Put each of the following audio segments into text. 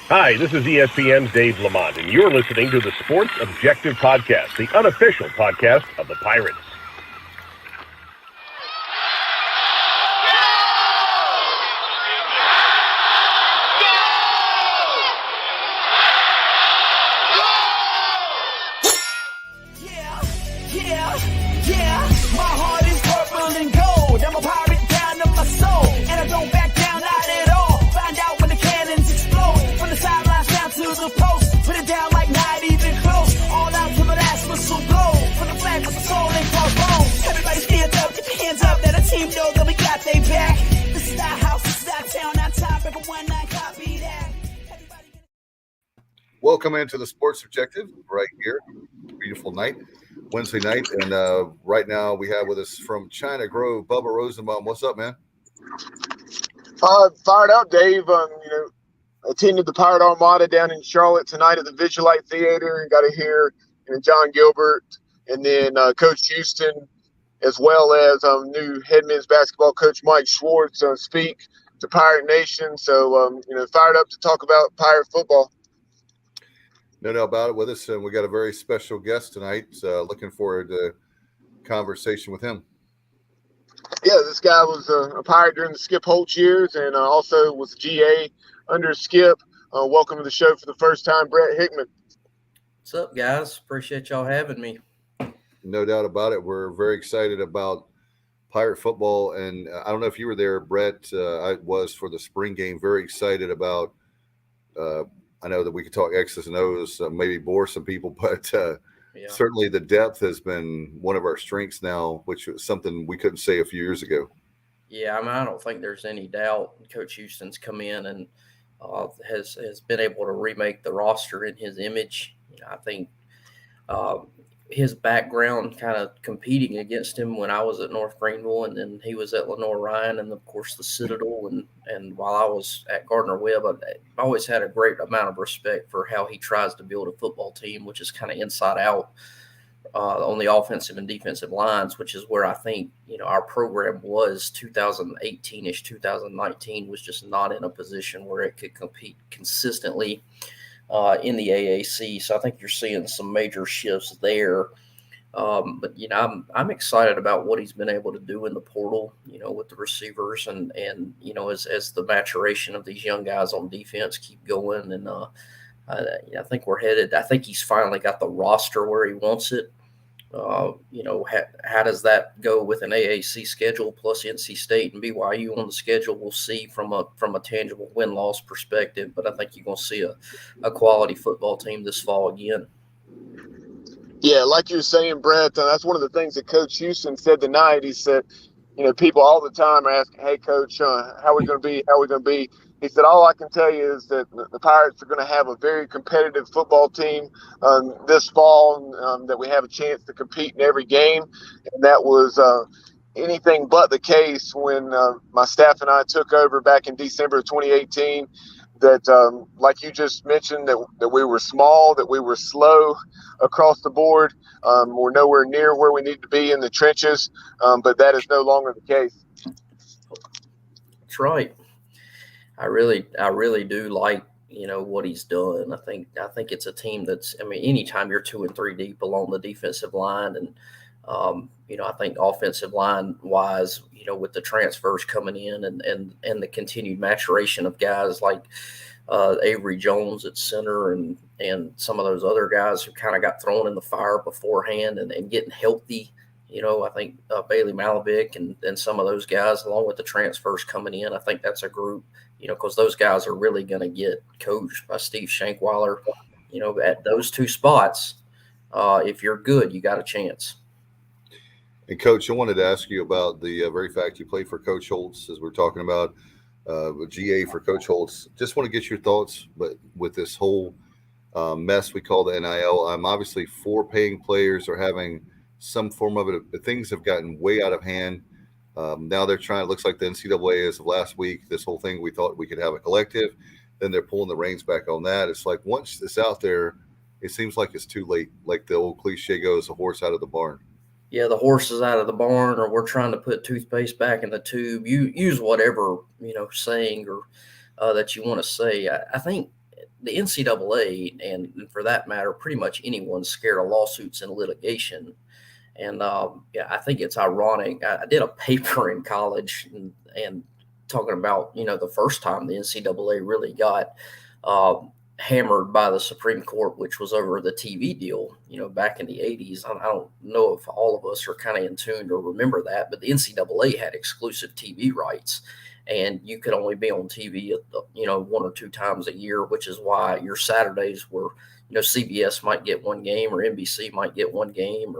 Hi, this is ESPN's Dave Lamont, and you're listening to the Sports Objective Podcast, the unofficial podcast of the Pirates. Welcome into the Sports Objective right here. Beautiful night, Wednesday night. And right now we have with us from China Grove, Bubba Rosenbaum. What's up, man? Fired up, Dave. Attended the Pirate Armada down in Charlotte tonight at the Visualite Theater and got to hear John Gilbert and then Coach Houston, as well as new head men's basketball coach Mike Schwartz speak to Pirate Nation. So, fired up to talk about Pirate football. No doubt about it with us. And we got a very special guest tonight. Looking forward to conversation with him. Yeah, this guy was a Pirate during the Skip Holtz years and also was GA under Skip. Welcome to the show for the first time, Brett Hickman. What's up, guys? Appreciate y'all having me. No doubt about it. We're very excited about Pirate football. And I don't know if you were there, Brett. I was for the spring game. Very excited about I know that we could talk X's and O's, maybe bore some people, but certainly the depth has been one of our strengths now, which was something we couldn't say a few years ago. Yeah, I don't think there's any doubt Coach Houston's come in and has been able to remake the roster in his image. I think his background kind of competing against him when I was at North Greenville and then he was at Lenore Ryan and, of course, the Citadel. And while I was at Gardner-Webb, I always had a great amount of respect for how he tries to build a football team, which is kind of inside out on the offensive and defensive lines, which is where I think, our program was 2018-ish, 2019 was just not in a position where it could compete consistently in the AAC. So I think you're seeing some major shifts there. But I'm excited about what he's been able to do in the portal, with the receivers and as the maturation of these young guys on defense keep going. And I think we're headed. I think he's finally got the roster where he wants it. How does that go with an AAC schedule plus NC State and BYU on the schedule? We'll see from a tangible win-loss perspective, but I think you're going to see a quality football team this fall again. Yeah, like you were saying, Brett, that's one of the things that Coach Houston said tonight. He said, people all the time are asking, hey, Coach, how are we going to be? How are we going to be? He said, all I can tell you is that the Pirates are going to have a very competitive football team this fall, that we have a chance to compete in every game. And that was anything but the case when my staff and I took over back in December of 2018. That, like you just mentioned, that we were small, that we were slow across the board. We're nowhere near where we need to be in the trenches, but that is no longer the case. That's right. I really do like, what he's done. I think it's a team that's, anytime you're 2 and 3 deep along the defensive line and, I think offensive line wise, with the transfers coming in and the continued maturation of guys like Avery Jones at center and some of those other guys who kind of got thrown in the fire beforehand and getting healthy. I think Bailey Malavik and some of those guys, along with the transfers coming in, I think that's a group, because those guys are really going to get coached by Steve Shankweiler, at those two spots. If you're good, you got a chance. And, Coach, I wanted to ask you about the very fact you played for Coach Holtz, as we're talking about GA for Coach Holtz. Just want to get your thoughts, but with this whole mess we call the NIL, obviously 4 paying players are having some form of it. Things have gotten way out of hand. Now they're trying, it looks like the NCAA as of last week, this whole thing, we thought we could have a collective. Then they're pulling the reins back on that. It's like once it's out there, it seems like it's too late. Like the old cliche goes, the horse out of the barn. Yeah, the horse is out of the barn, or we're trying to put toothpaste back in the tube. You use whatever, saying or that you want to say. I think the NCAA, and for that matter, pretty much anyone's scared of lawsuits and litigation. And yeah, I think it's ironic. I did a paper in college and talking about, the first time the NCAA really got hammered by the Supreme Court, which was over the TV deal, back in the 80s. I don't know if all of us are kind of in tune or remember that, but the NCAA had exclusive TV rights, and you could only be on TV, 1 or 2 times a year, which is why your Saturdays were, CBS might get one game or NBC might get one game,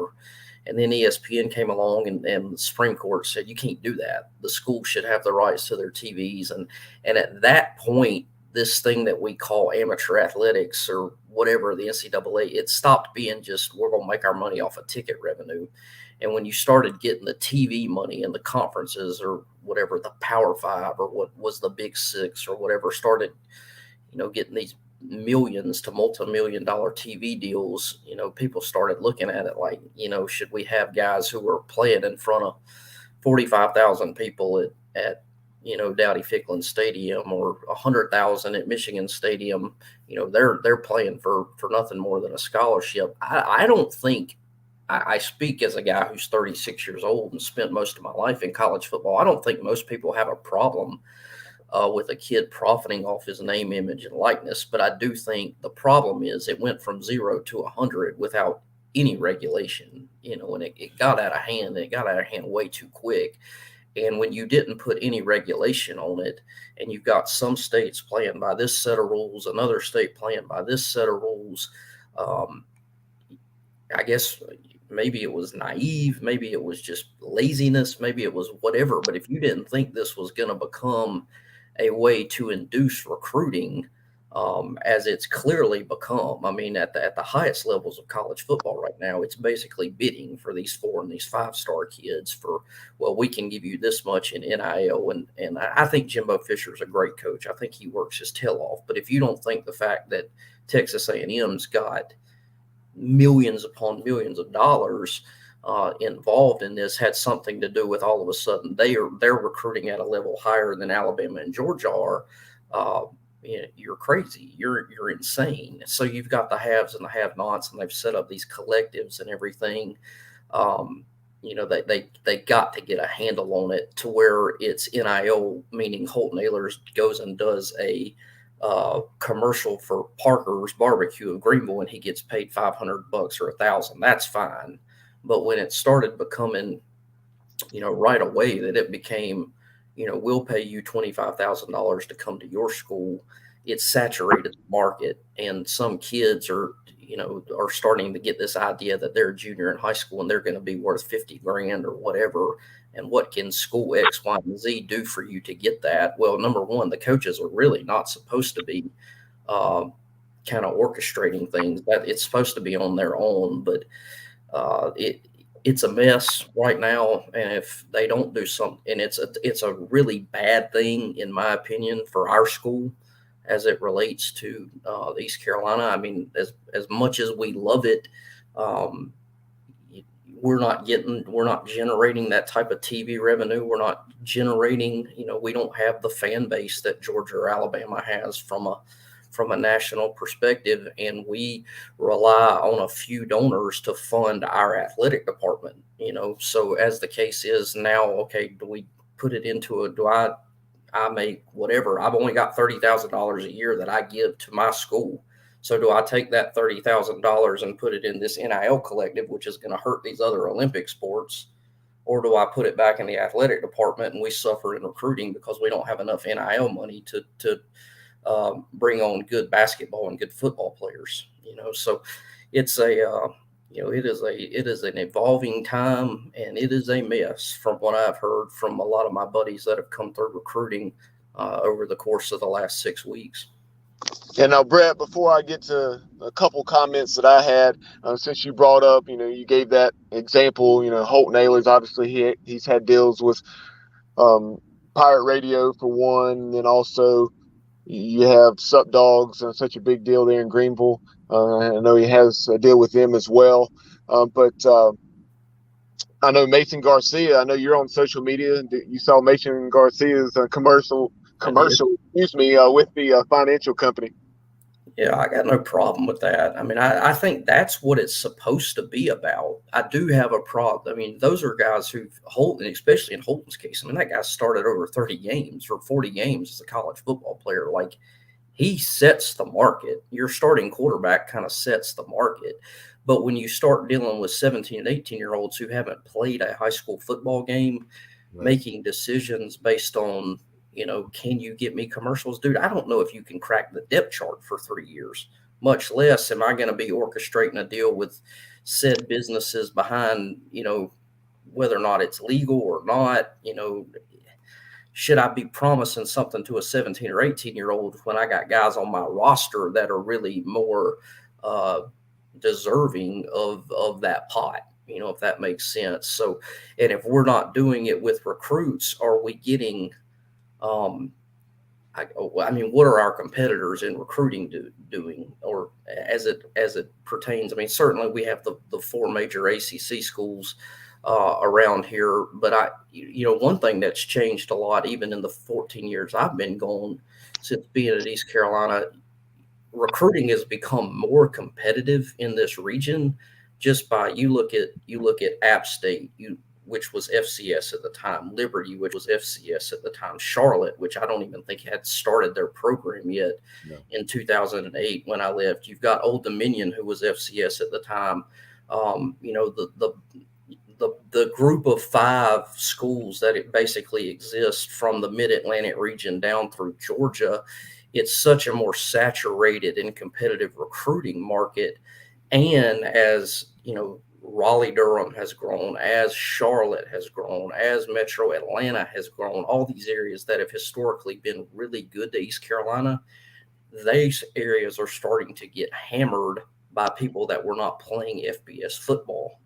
and then ESPN came along and the Supreme Court said, you can't do that. The school should have the rights to their TVs. And at that point, this thing that we call amateur athletics or whatever, the NCAA, it stopped being just, we're going to make our money off of ticket revenue. And when you started getting the TV money and the conferences or whatever, the Power Five or what was the Big Six or whatever, started, getting these millions to multi-million-dollar TV deals, people started looking at it like, should we have guys who are playing in front of 45,000 people at Dowdy-Ficklin Stadium or 100,000 at Michigan Stadium? They're playing for nothing more than a scholarship. I don't think, I speak as a guy who's 36 years old and spent most of my life in college football. I don't think most people have a problem with a kid profiting off his name, image, and likeness. But I do think the problem is it went from 0 to 100 without any regulation, and it got out of hand. It got out of hand way too quick. And when you didn't put any regulation on it, and you've got some states playing by this set of rules, another state playing by this set of rules, I guess maybe it was naive, maybe it was just laziness, maybe it was whatever. But if you didn't think this was going to become a way to induce recruiting, as it's clearly become. I mean, at the highest levels of college football right now, it's basically bidding for these 4 and these 5-star kids for, well, we can give you this much in NIL. And I think Jimbo Fisher's a great coach. I think he works his tail off. But if you don't think the fact that Texas A&M's got millions upon millions of dollars involved in this had something to do with all of a sudden they're recruiting at a level higher than Alabama and Georgia are, you're crazy. You're insane. So you've got the haves and the have-nots, and they've set up these collectives and everything. They got to get a handle on it to where it's NIL, meaning Holton Ahlers goes and does a commercial for Parker's Barbecue of Greenville, and he gets paid $500 or $1,000. That's fine. But when it started becoming, right away that it became, we'll pay you $25,000 to come to your school, it saturated the market. And some kids are starting to get this idea that they're a junior in high school and they're going to be worth $50,000 or whatever. And what can school X, Y, and Z do for you to get that? Well, number one, the coaches are really not supposed to be kind of orchestrating things. That it's supposed to be on their own, but it's a mess right now. And if they don't do something, and it's a really bad thing, in my opinion, for our school as it relates to East Carolina. I mean, as much as we love it, we're not generating that type of TV revenue. We're not generating, we don't have the fan base that Georgia or Alabama has from a national perspective. And we rely on a few donors to fund our athletic department, so as the case is now, okay, do we put it into I make whatever, I've only got $30,000 a year that I give to my school. So do I take that $30,000 and put it in this NIL collective, which is going to hurt these other Olympic sports? Or do I put it back in the athletic department and we suffer in recruiting because we don't have enough NIL money to bring on good basketball and good football players? So it's it is an evolving time, and it is a mess from what I've heard from a lot of my buddies that have come through recruiting over the course of the last 6 weeks. Yeah, now, Brett, before I get to a couple comments that I had, since you brought up, you gave that example, Holton Ahlers, obviously he's had deals with Pirate Radio for one, and then also you have Sup Dogs, such a big deal there in Greenville. I know he has a deal with them as well. But I know Mason Garcia, I know you're on social media. You saw Mason Garcia's commercial, with the financial company. Yeah, I got no problem with that. I mean, I think that's what it's supposed to be about. I do have a problem. I mean, those are guys who Holton, especially in Holton's case. I mean, that guy started over 30 games or 40 games as a college football player. Like, he sets the market. Your starting quarterback kind of sets the market. But when you start dealing with 17 and 18-year-olds who haven't played a high school football game, Right. making decisions based on, can you get me commercials? Dude, I don't know if you can crack the depth chart for 3 years, much less am I going to be orchestrating a deal with said businesses behind, whether or not it's legal or not. Should I be promising something to a 17 or 18-year-old when I got guys on my roster that are really more deserving of that pot, if that makes sense. So, and if we're not doing it with recruits, are we getting, I mean, what are our competitors in recruiting doing, or as it pertains? I mean, certainly we have the four major ACC schools around here, but one thing that's changed a lot, even in the 14 years I've been gone since being at East Carolina, recruiting has become more competitive in this region. Just by you look at App State, which was FCS at the time, Liberty, which was FCS at the time, Charlotte, which I don't even think had started their program yet in 2008 when I left. You've got Old Dominion, who was FCS at the time. The group of 5 schools that it basically exists from the Mid-Atlantic region down through Georgia, it's such a more saturated and competitive recruiting market. And as, Raleigh-Durham has grown, as Charlotte has grown, as Metro Atlanta has grown, all these areas that have historically been really good to East Carolina, these areas are starting to get hammered by people that were not playing FBS football,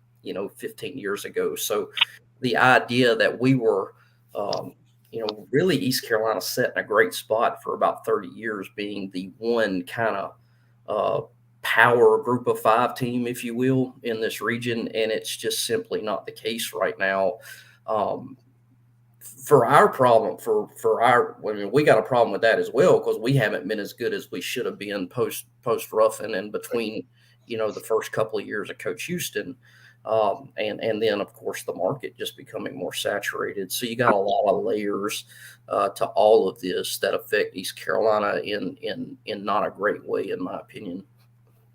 15 years ago. So the idea that we were, really East Carolina set in a great spot for about 30 years, being the one kind of power group of 5 team, if you will, in this region. And it's just simply not the case right now. For our problem, we got a problem with that as well, because we haven't been as good as we should have been post Ruffin and between, the first couple of years of Coach Houston. And then, of course, the market just becoming more saturated. So you got a lot of layers to all of this that affect East Carolina in not a great way, in my opinion.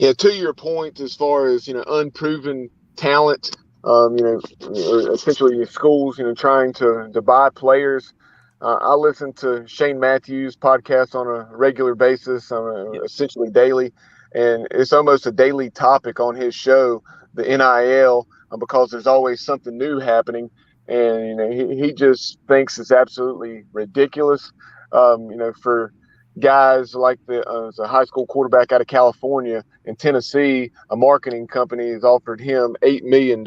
Yeah, to your point, as far as unproven talent, essentially schools, trying to buy players. I listen to Shane Matthews' podcast on a regular basis, essentially daily, and it's almost a daily topic on his show, the NIL, because there's always something new happening, and he just thinks it's absolutely ridiculous, for guys like as a high school quarterback out of California in Tennessee, a marketing company has offered him $8 million.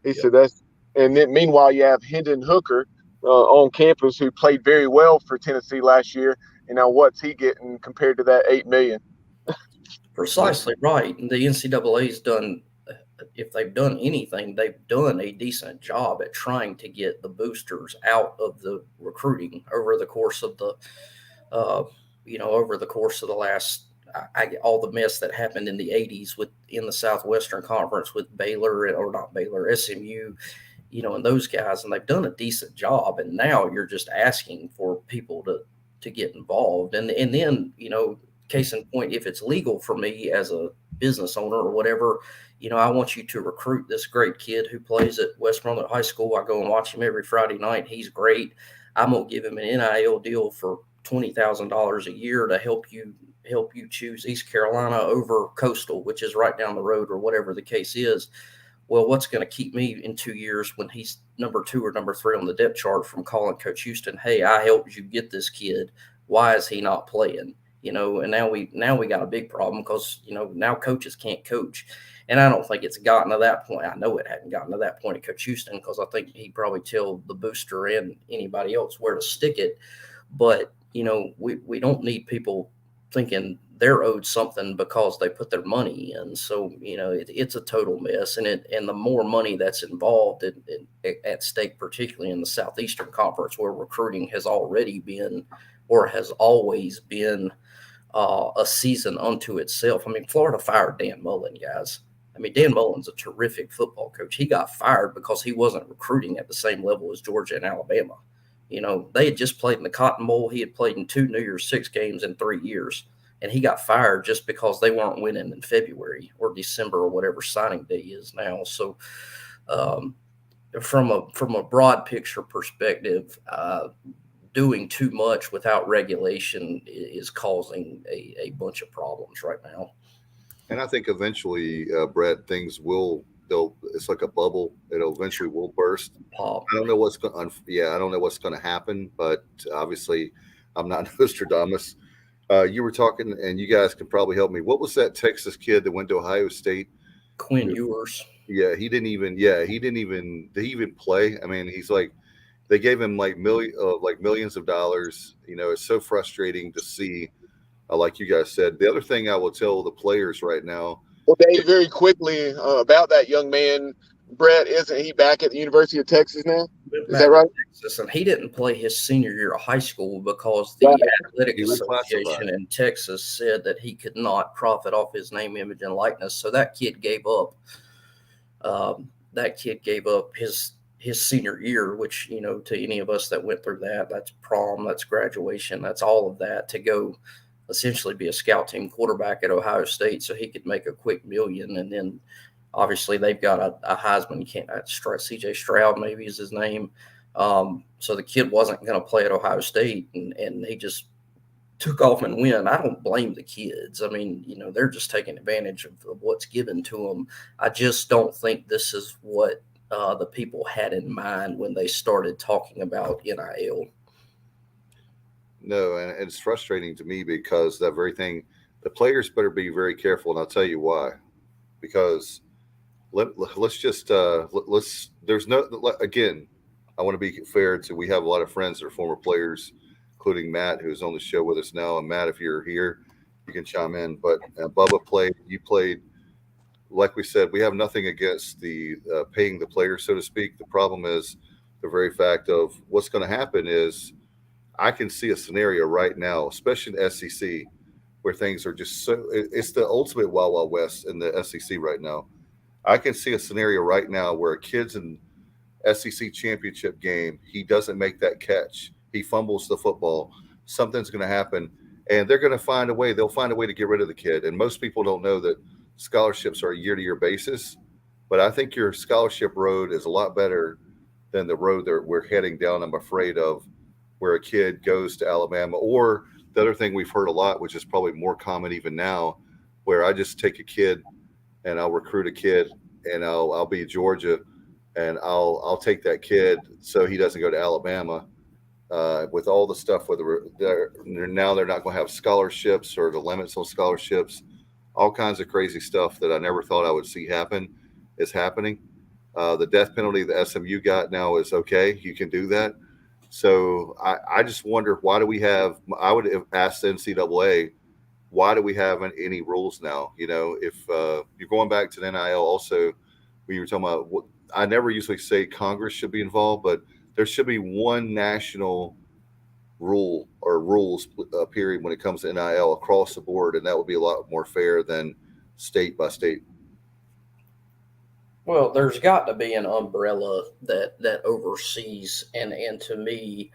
He said that's, and then meanwhile you have Hendon Hooker on campus who played very well for Tennessee last year. And now what's he getting compared to that $8 million? Precisely right. And the NCAA's done, if they've done anything, they've done a decent job at trying to get the boosters out of the recruiting over the course of the last, all the mess that happened in the 80s in the Southwestern Conference with SMU, and those guys, and they've done a decent job. And now you're just asking for people to get involved. And then, case in point, if it's legal for me as a business owner or whatever, I want you to recruit this great kid who plays at West Brunswick High School. I go and watch him every Friday night. He's great. I'm going to give him an NIL deal for $20,000 a year to help you choose East Carolina over Coastal, which is right down the road, or whatever the case is. Well, what's going to keep me in 2 years when he's number 2 or number 3 on the depth chart from calling Coach Houston, hey, I helped you get this kid. Why is he not playing? And now we got a big problem, because, now coaches can't coach. And I don't think it's gotten to that point. I know it hadn't gotten to that point at Coach Houston, because I think he'd probably tell the booster and anybody else where to stick it. But, we don't need people thinking they're owed something because they put their money in. So, it's a total mess. And the more money that's involved at stake, particularly in the Southeastern Conference, where recruiting has already been, or has always been, a season unto itself. I mean, Florida fired Dan Mullen, guys. I mean, Dan Mullen's a terrific football coach. He got fired because he wasn't recruiting at the same level as Georgia and Alabama. You know, they had just played in the Cotton Bowl. He had played in 2 New Year's Six games in 3 years, and he got fired just because they weren't winning in February or December or whatever signing day is now. So, from a broad picture perspective, doing too much without regulation is causing a bunch of problems right now. And I think eventually, Brett, things will. It's like a bubble. It'll eventually will burst. Pop. I don't know what's going. I don't know what's going to happen, but obviously, I'm not Nostradamus. You were talking, and you guys can probably help me. What was that Texas kid that went to Ohio State? Quinn Ewers. Yeah, he didn't even. Did he even play? I mean, he's like, they gave him like millions of dollars. You know, it's so frustrating to see. Like you guys said, the other thing I will tell the players right now. Well, Dave, very quickly about that young man, Brett, isn't he back at the University of Texas now? Is that right? Texas, and he didn't play his senior year of high school because the Athletic Association in Texas said that he could not profit off his name, image, and likeness. So that kid gave up. His senior year, which, you know, to any of us that went through that's prom, that's graduation, that's all of that, to go essentially be a scout team quarterback at Ohio State so he could make a quick million. And then obviously they've got a Heisman, CJ Stroud maybe is his name. So the kid wasn't going to play at Ohio State, and he just took off and went. I don't blame the kids. I mean, you know, they're just taking advantage of what's given to them. I just don't think this is what the people had in mind when they started talking about NIL. No, and it's frustrating to me because that very thing, the players better be very careful, and I'll tell you why. Because there's no, again, I want to be fair to, we have a lot of friends that are former players, including Matt, who's on the show with us now. And Matt, if you're here, you can chime in. But Bubba played, you played. Like we said, we have nothing against the paying the players, so to speak. The problem is the very fact of what's going to happen is, I can see a scenario right now, especially in the SEC, where things are just so – it's the ultimate Wild Wild West in the SEC right now. I can see a scenario right now where a kid's in SEC championship game, he doesn't make that catch. He fumbles the football. Something's going to happen, and they're going to find a way. They'll find a way to get rid of the kid. And most people don't know that scholarships are a year-to-year basis, but I think your scholarship road is a lot better than the road that we're heading down, I'm afraid of, where a kid goes to Alabama, or the other thing we've heard a lot, which is probably more common even now, where I just take a kid and I'll recruit a kid and I'll be Georgia and I'll take that kid so he doesn't go to Alabama with all the stuff, whether they're not going to have scholarships or the limits on scholarships, all kinds of crazy stuff that I never thought I would see happen is happening. The death penalty the SMU got now is okay. You can do that. So I just wonder, why do we have – I would have asked the NCAA, why do we have any rules now? You know, if you're going back to the NIL also, when you were talking about – I never usually say Congress should be involved, but there should be one national rule or rules period when it comes to NIL across the board, and that would be a lot more fair than state by state. Well, there's got to be an umbrella that oversees, and to me,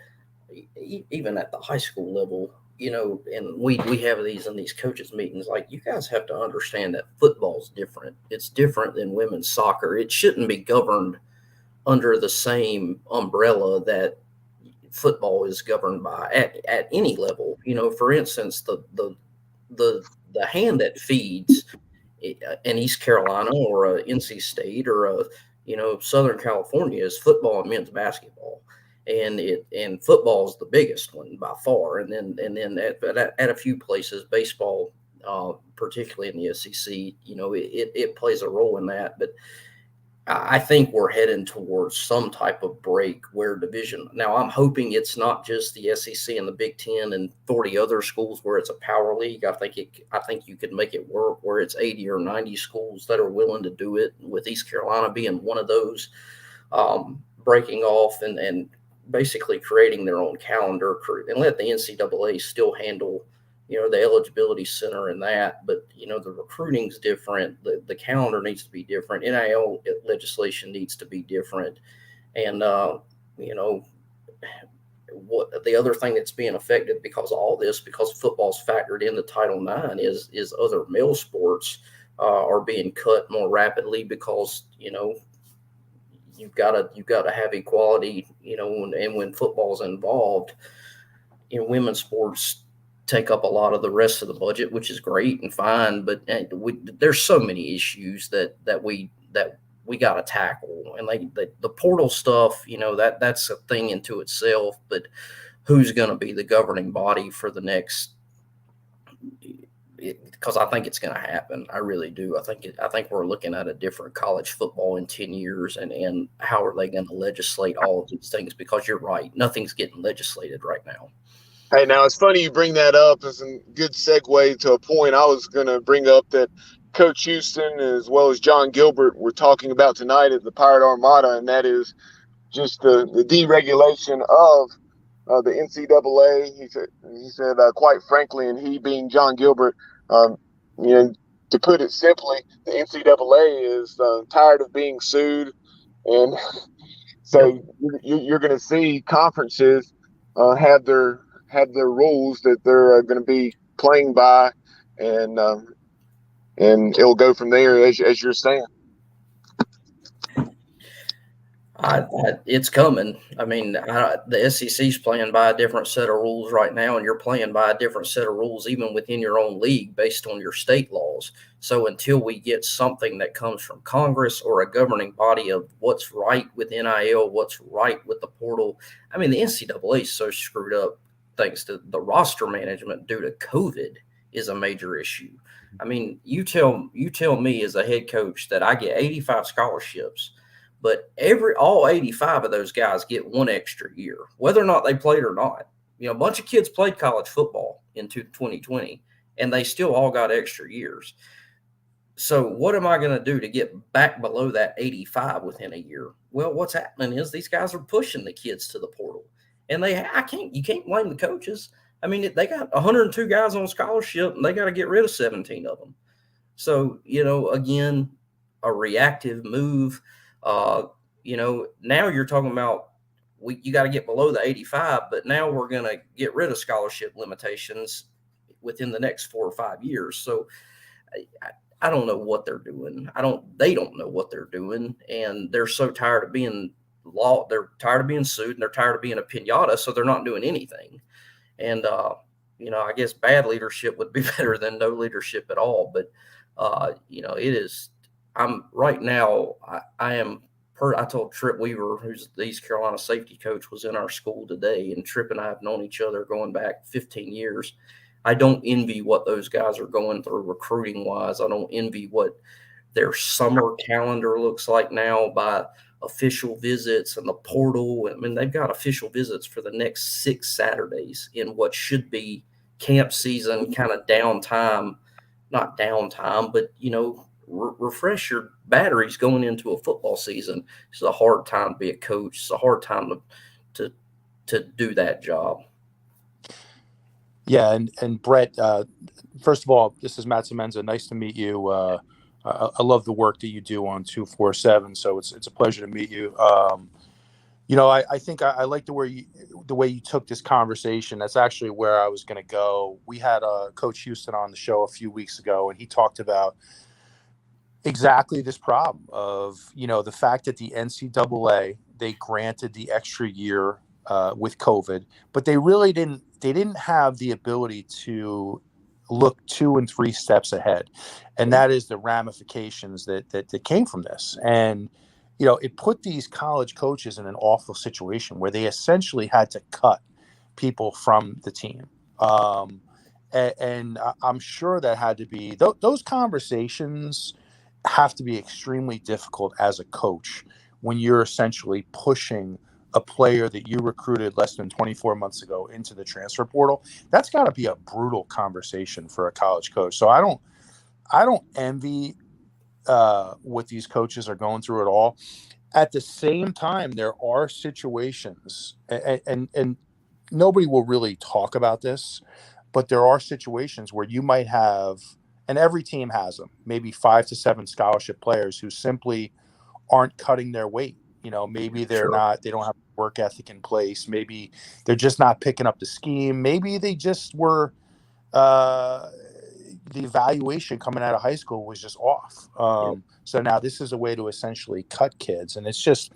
even at the high school level, you know, and we have these in these coaches meetings, like, you guys have to understand that football's different. It's different than women's soccer. It shouldn't be governed under the same umbrella that football is governed by at any level. You know, for instance, the hand that feeds in East Carolina or NC State or Southern California is football and men's basketball, and football is the biggest one by far, and then at a few places baseball, particularly in the SEC, you know, it plays a role in that. But I think we're heading towards some type of break where division. Now, I'm hoping it's not just the SEC and the Big Ten and 40 other schools where it's a power league. I think you could make it work where it's 80 or 90 schools that are willing to do it, with East Carolina being one of those, breaking off and basically creating their own calendar, and let the NCAA still handle the eligibility center and that, but the recruiting's different. The calendar needs to be different. NIL legislation needs to be different. And, what the other thing that's being affected because of all this, because football's factored into Title IX, is other male sports are being cut more rapidly because, you've got to have equality, and when football's involved, women's sports take up a lot of the rest of the budget, which is great and fine, but there's so many issues that we got to tackle. And the portal stuff, that's a thing into itself, but who's going to be the governing body for the next, because I think it's going to happen. I really do. I think we're looking at a different college football in 10 years, and how are they going to legislate all of these things? Because you're right, nothing's getting legislated right now. Hey, now it's funny you bring that up. It's a good segue to a point I was going to bring up that Coach Houston as well as John Gilbert were talking about tonight at the Pirate Armada, and that is just the deregulation of the NCAA. He said quite frankly, and he being John Gilbert, to put it simply, the NCAA is tired of being sued, and so you're going to see conferences have their rules that they're going to be playing by, and it'll go from there, as you're saying. It's coming. I mean, the SEC's playing by a different set of rules right now, and you're playing by a different set of rules even within your own league based on your state laws. So until we get something that comes from Congress or a governing body of what's right with NIL, what's right with the portal, I mean, the NCAA is so screwed up thanks to the roster management due to COVID is a major issue. I mean, you tell me as a head coach that I get 85 scholarships, but all 85 of those guys get one extra year, whether or not they played or not. A bunch of kids played college football into 2020, and they still all got extra years. So what am I going to do to get back below that 85 within a year? Well, what's happening is these guys are pushing the kids to the portal, and you can't blame the coaches. I mean, they got 102 guys on scholarship, and they got to get rid of 17 of them. So, again, a reactive move. Now you're talking about you got to get below the 85, but now we're going to get rid of scholarship limitations within the next 4 or 5 years. So I don't know what they're doing. They don't know what they're doing, and they're so tired of being they're tired of being sued, and they're tired of being a piñata, so they're not doing anything. And I guess bad leadership would be better than no leadership at all. But it is. I'm right now. I told Trip Weaver, who's the East Carolina safety coach, was in our school today, and Trip and I have known each other going back 15 years. I don't envy what those guys are going through recruiting wise. I don't envy what their summer calendar looks like now by official visits and the portal. I mean, they've got official visits for the next 6 Saturdays in what should be camp season kind of downtime, not downtime, but, refresh your batteries going into a football season. It's a hard time to be a coach. It's a hard time to do that job. Yeah. And Brett, first of all, this is Matt Semenza. Nice to meet you. I love the work that you do on 247. So it's a pleasure to meet you. I think I like the way you took this conversation. That's actually where I was going to go. We had Coach Houston on the show a few weeks ago, and he talked about exactly this problem of, the fact that the NCAA, they granted the extra year with COVID, but they really didn't have the ability to look 2 and 3 steps ahead. And that is the ramifications that came from this. And, it put these college coaches in an awful situation where they essentially had to cut people from the team. And I'm sure that had to be, those conversations have to be extremely difficult as a coach when you're essentially pushing a player that you recruited less than 24 months ago into the transfer portal. That's got to be a brutal conversation for a college coach. So I don't envy what these coaches are going through at all. At the same time, there are situations, and nobody will really talk about this, but there are situations where you might have, and every team has them, maybe 5 to 7 scholarship players who simply aren't cutting their weight. Maybe they don't have work ethic in place. Maybe they're just not picking up the scheme. Maybe they just were, the evaluation coming out of high school was just off. So now this is a way to essentially cut kids. And it's just,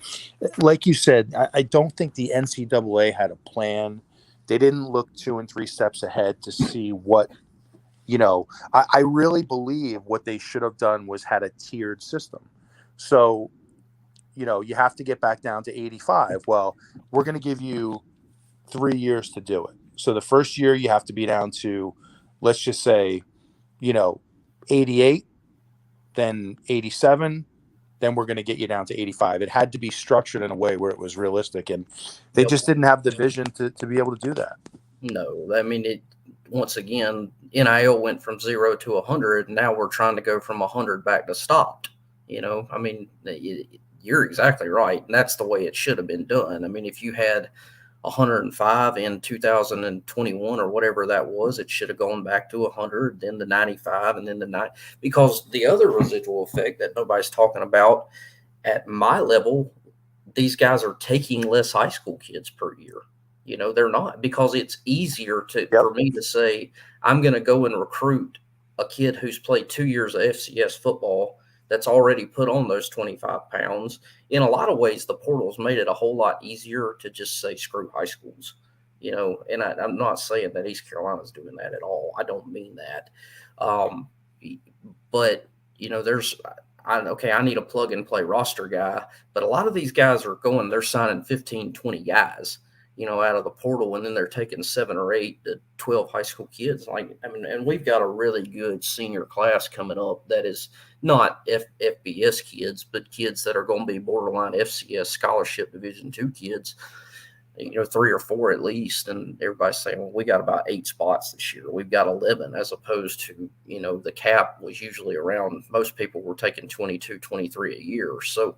like you said, I don't think the NCAA had a plan. They didn't look 2 and 3 steps ahead to see what, I really believe what they should have done was had a tiered system. So, you have to get back down to 85. Well, we're going to give you 3 years to do it. So the first year you have to be down to, let's just say, 88, then 87, then we're going to get you down to 85. It had to be structured in a way where it was realistic, and they just didn't have the vision to be able to do that. No, I mean, once again, NIL went from 0 to 100, and now we're trying to go from 100 back to stopped. I mean, you're exactly right, and that's the way it should have been done. I mean, if you had 105 in 2021 or whatever that was, it should have gone back to 100, then to 95, and then to 90. Because the other residual effect that nobody's talking about, at my level, these guys are taking less high school kids per year. They're not, because it's easier for me to say, I'm going to go and recruit a kid who's played 2 years of FCS football that's already put on those 25 pounds. In a lot of ways, the portal's made it a whole lot easier to just say, screw high schools, and I'm not saying that East Carolina's doing that at all. I don't mean that. But, I need a plug and play roster guy, but a lot of these guys they're signing 15, 20 guys, out of the portal, and then they're taking 7 or 8 to 12 high school kids. And we've got a really good senior class coming up that is not FBS kids, but kids that are going to be borderline FCS scholarship Division II kids, 3 or 4 at least. And everybody's saying, well, we got about 8 spots this year. We've got 11, as opposed to, the cap was usually around, most people were taking 22, 23 a year. So,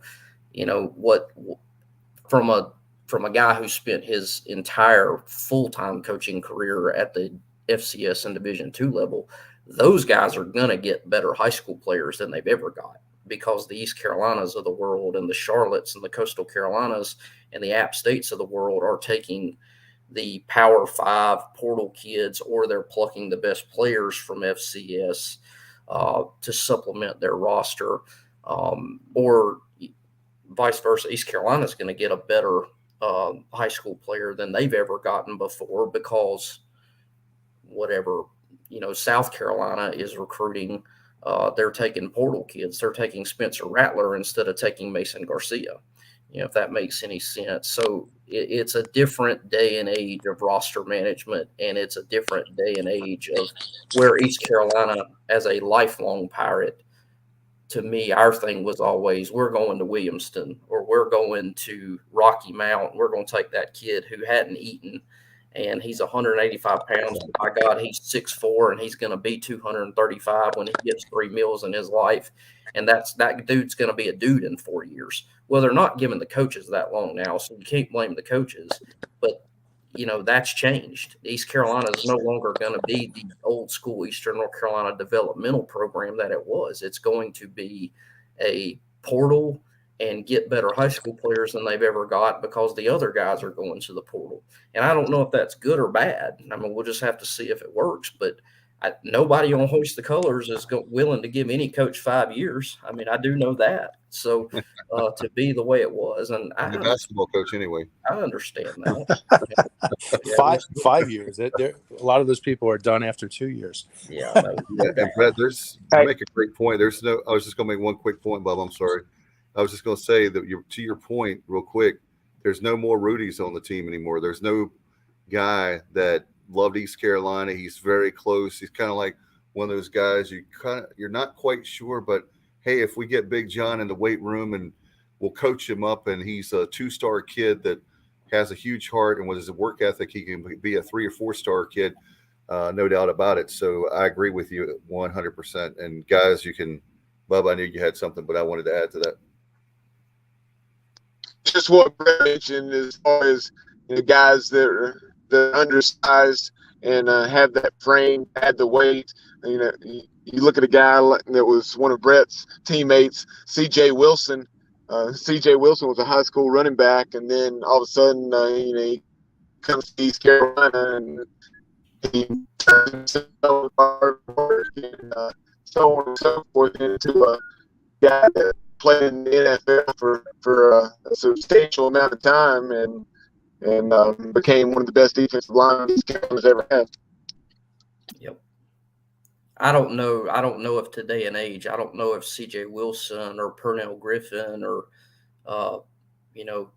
from a guy who spent his entire full-time coaching career at the FCS and Division II level, those guys are going to get better high school players than they've ever got, because the East Carolinas of the world and the Charlottes and the Coastal Carolinas and the App States of the world are taking the Power 5 portal kids, or they're plucking the best players from FCS to supplement their roster, or vice versa. East Carolina is going to get a better high school player than they've ever gotten before, because South Carolina is recruiting, they're taking portal kids. They're taking Spencer Rattler instead of taking Mason Garcia, if that makes any sense. So it's a different day and age of roster management, and it's a different day and age of where East Carolina, as a lifelong Pirate, to me, our thing was always, we're going to Williamston, or we're going to Rocky Mount. We're going to take that kid who hadn't eaten, and he's 185 pounds. By God, he's 6'4", and he's going to be 235 when he gets 3 meals in his life. And that dude's going to be a dude in 4 years. Well, they're not giving the coaches that long now, so you can't blame the coaches. But, that's changed. East Carolina is no longer going to be the old school Eastern North Carolina developmental program that it was. It's going to be a portal and get better high school players than they've ever got, because the other guys are going to the portal. And I don't know if that's good or bad. I mean, we'll just have to see if it works. But nobody on Hoist the Colors is willing to give any coach 5 years. I mean, I do know that. So to be the way it was, and I'm a basketball coach anyway. I understand that. 5 years. A lot of those people are done after 2 years. Yeah. And Brett, you make a great point. I was just going to make one quick point, Bob. I'm sorry. I was just going to say that to your point real quick, there's no more Rudies on the team anymore. There's no guy that loved East Carolina. He's very close. He's kind of like one of those guys you're not quite sure, but hey, if we get Big John in the weight room and we'll coach him up, and he's a 2-star kid that has a huge heart, and with his work ethic, he can be a 3 or 4-star kid, no doubt about it. So I agree with you 100%. And guys, Bub, I knew you had something, but I wanted to add to that. Just what Brett mentioned, as far as the guys that are undersized, and had that frame, had the weight. You know, you look at a guy that was one of Brett's teammates, C.J. Wilson. C.J. Wilson was a high school running back, and then all of a sudden, you know, he comes to East Carolina and he turns himself hard work and so on and so forth into a guy that played in the NFL for a substantial amount of time and became one of the best defensive linemen East Carolina's ever had. Yep. I don't know if today and age, I don't know if C.J. Wilson or Pernell Griffin or, you know,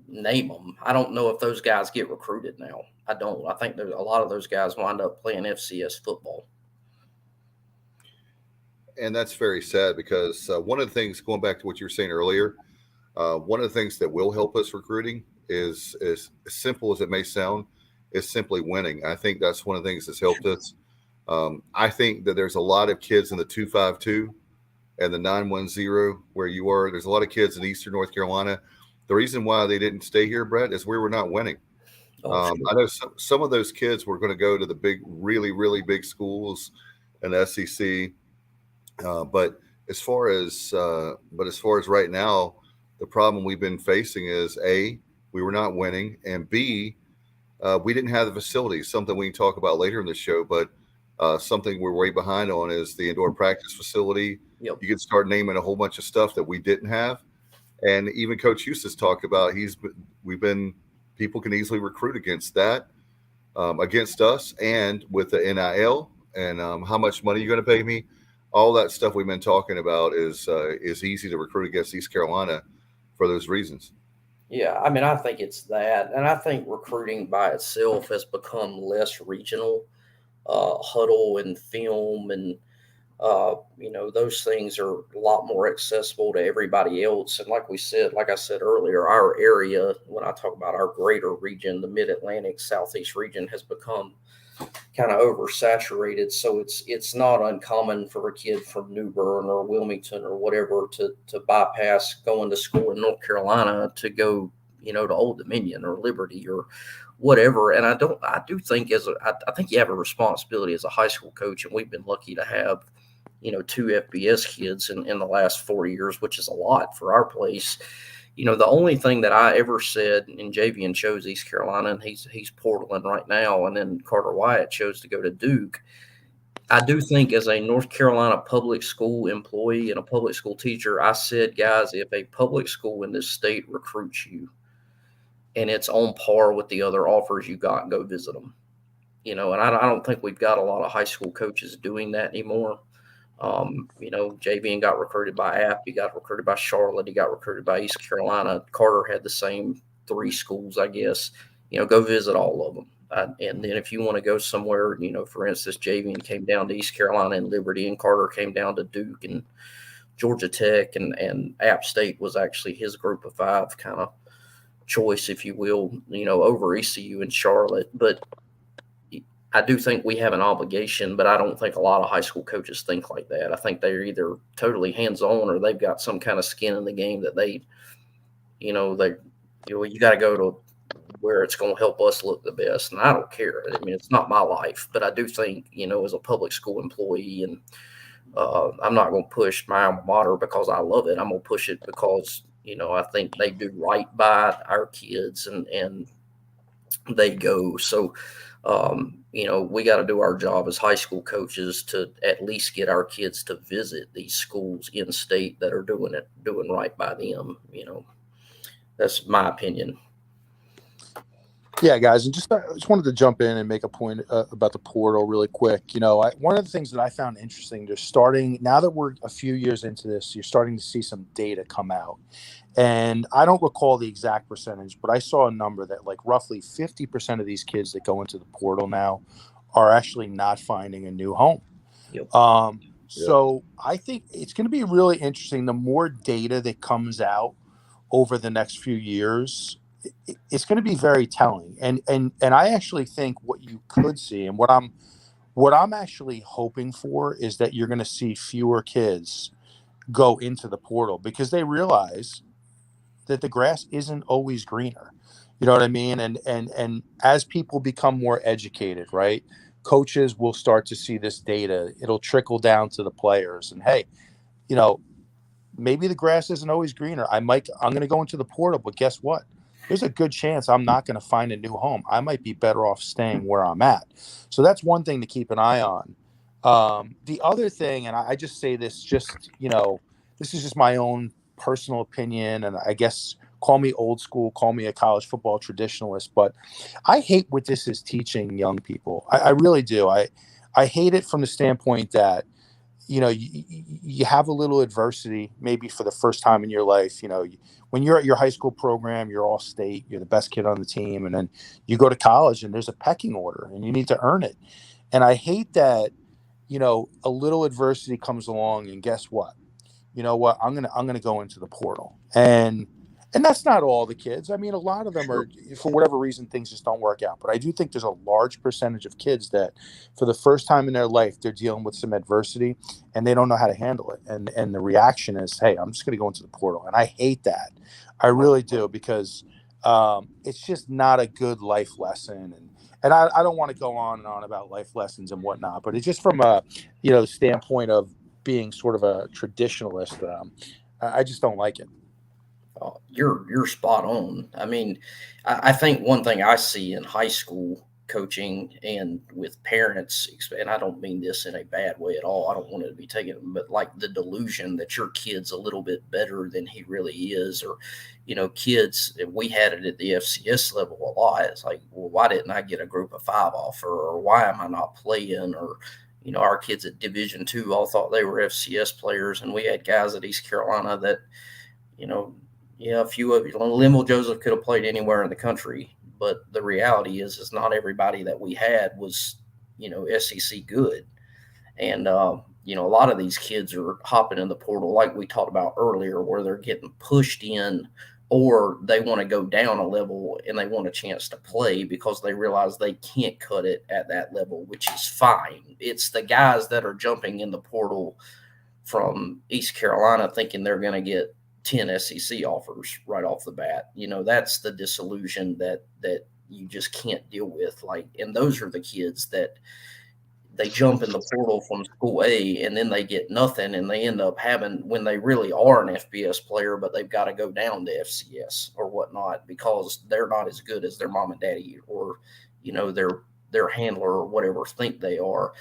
name them. I don't know if those guys get recruited now. I don't. I think there's a lot of those guys wind up playing FCS football. And that's very sad because one of the things, going back to what you were saying earlier, one of the things that will help us recruiting is, as simple as it may sound, is simply winning. I think that's one of the things that's helped us. I think that there's a lot of kids in the 252 and the 910 where you are. There's a lot of kids in Eastern North Carolina. The reason why they didn't stay here, Brett, is we were not winning. Sure. I know some of those kids were going to go to the big, really, really big schools in the SEC. But as far as right now, the problem we've been facing is A, we were not winning, and B, we didn't have the facilities. Something we can talk about later in the show, but something we're way behind on is the indoor practice facility. Yep. You can start naming a whole bunch of stuff that we didn't have, and even Coach Hughes talked about people can easily recruit against that, against us, and with the NIL and how much money you're going to pay me. All that stuff we've been talking about is easy to recruit against East Carolina for those reasons. Yeah, I mean, I think it's that. And I think recruiting by itself has become less regional. Huddle and film and, you know, those things are a lot more accessible to everybody else. And like I said earlier, our area, when I talk about our greater region, the Mid-Atlantic, Southeast region, has become kind of oversaturated. So it's not uncommon for a kid from New Bern or Wilmington or whatever to bypass going to school in North Carolina to go, you know, to Old Dominion or Liberty or whatever. And I do think I think you have a responsibility as a high school coach, and we've been lucky to have, you know, 2 FBS kids in the last 4 years, which is a lot for our place. You know, the only thing that I ever said, and Javian chose East Carolina, and he's Portland right now, and then Carter Wyatt chose to go to Duke. I do think as a North Carolina public school employee and a public school teacher, I said, guys, if a public school in this state recruits you and it's on par with the other offers you got, go visit them. You know, and I don't think we've got a lot of high school coaches doing that anymore. You know, JVN got recruited by App. He got recruited by Charlotte. He got recruited by East Carolina. Carter had the same 3 schools, I guess. You know, go visit all of them. And then if you want to go somewhere, you know, for instance, JVN came down to East Carolina and Liberty, and Carter came down to Duke and Georgia Tech, and App State was actually his group of 5 kind of choice, if you will, you know, over ECU and Charlotte. But I do think we have an obligation, but I don't think a lot of high school coaches think like that. I think they're either totally hands-on or they've got some kind of skin in the game that you got to go to where it's going to help us look the best. And I don't care. I mean, it's not my life, but I do think, you know, as a public school employee, and I'm not going to push my alma mater because I love it. I'm going to push it because, you know, I think they do right by our kids and they go. So, you know, we got to do our job as high school coaches to at least get our kids to visit these schools in state that are doing right by them. You know, that's my opinion. Yeah, guys, and I just wanted to jump in and make a point about the portal really quick. You know, one of the things that I found interesting, just starting now that we're a few years into this, you're starting to see some data come out. And I don't recall the exact percentage, but I saw a number that like roughly 50% of these kids that go into the portal now are actually not finding a new home. Yep. So I think it's going to be really interesting. The more data that comes out over the next few years, it's going to be very telling. And I actually think what you could see, and what I'm actually hoping for, is that you're going to see fewer kids go into the portal because they realize that the grass isn't always greener. You know what I mean? And as people become more educated, right, coaches will start to see this data. It'll trickle down to the players. And hey, you know, maybe the grass isn't always greener. I'm going to go into the portal, but guess what? There's a good chance I'm not going to find a new home. I might be better off staying where I'm at. So that's one thing to keep an eye on. The other thing, and I just say this, just, you know, this is just my own personal opinion, and I guess call me old school, call me a college football traditionalist, but I hate what this is teaching young people. I really do. I hate it from the standpoint that, you know, you have a little adversity, maybe for the first time in your life. You know, when you're at your high school program, you're all state, you're the best kid on the team. And then you go to college and there's a pecking order and you need to earn it. And I hate that, you know, a little adversity comes along and guess what? You know what? I'm going to go into the portal. And that's not all the kids. I mean, a lot of them are, for whatever reason, things just don't work out. But I do think there's a large percentage of kids that for the first time in their life, they're dealing with some adversity and they don't know how to handle it. And the reaction is, hey, I'm just going to go into the portal. And I hate that. I really do, because it's just not a good life lesson. And I don't want to go on and on about life lessons and whatnot, but it's just from a, you know, standpoint of being sort of a traditionalist. I just don't like it. You're spot on. I mean, I think one thing I see in high school coaching and with parents, and I don't mean this in a bad way at all. I don't want it to be taken, but like the delusion that your kid's a little bit better than he really is, or, you know, kids, we had it at the FCS level a lot. It's like, well, why didn't I get a group of 5 offer, or why am I not playing? Or, you know, our kids at Division II all thought they were FCS players, and we had guys at East Carolina that, you know, yeah, a few of you. Limel Joseph could have played anywhere in the country, but the reality is not everybody that we had was, you know, SEC good. And, you know, a lot of these kids are hopping in the portal, like we talked about earlier, where they're getting pushed in, or they want to go down a level and they want a chance to play because they realize they can't cut it at that level, which is fine. It's the guys that are jumping in the portal from East Carolina thinking they're going to get 10 SEC offers right off the bat. You know, that's the disillusion that you just can't deal with. Like, and those are the kids that they jump in the portal from school A and then they get nothing, and they end up having, when they really are an FBS player, but they've got to go down to FCS or whatnot because they're not as good as their mom and daddy, or, you know, their handler or whatever think they are.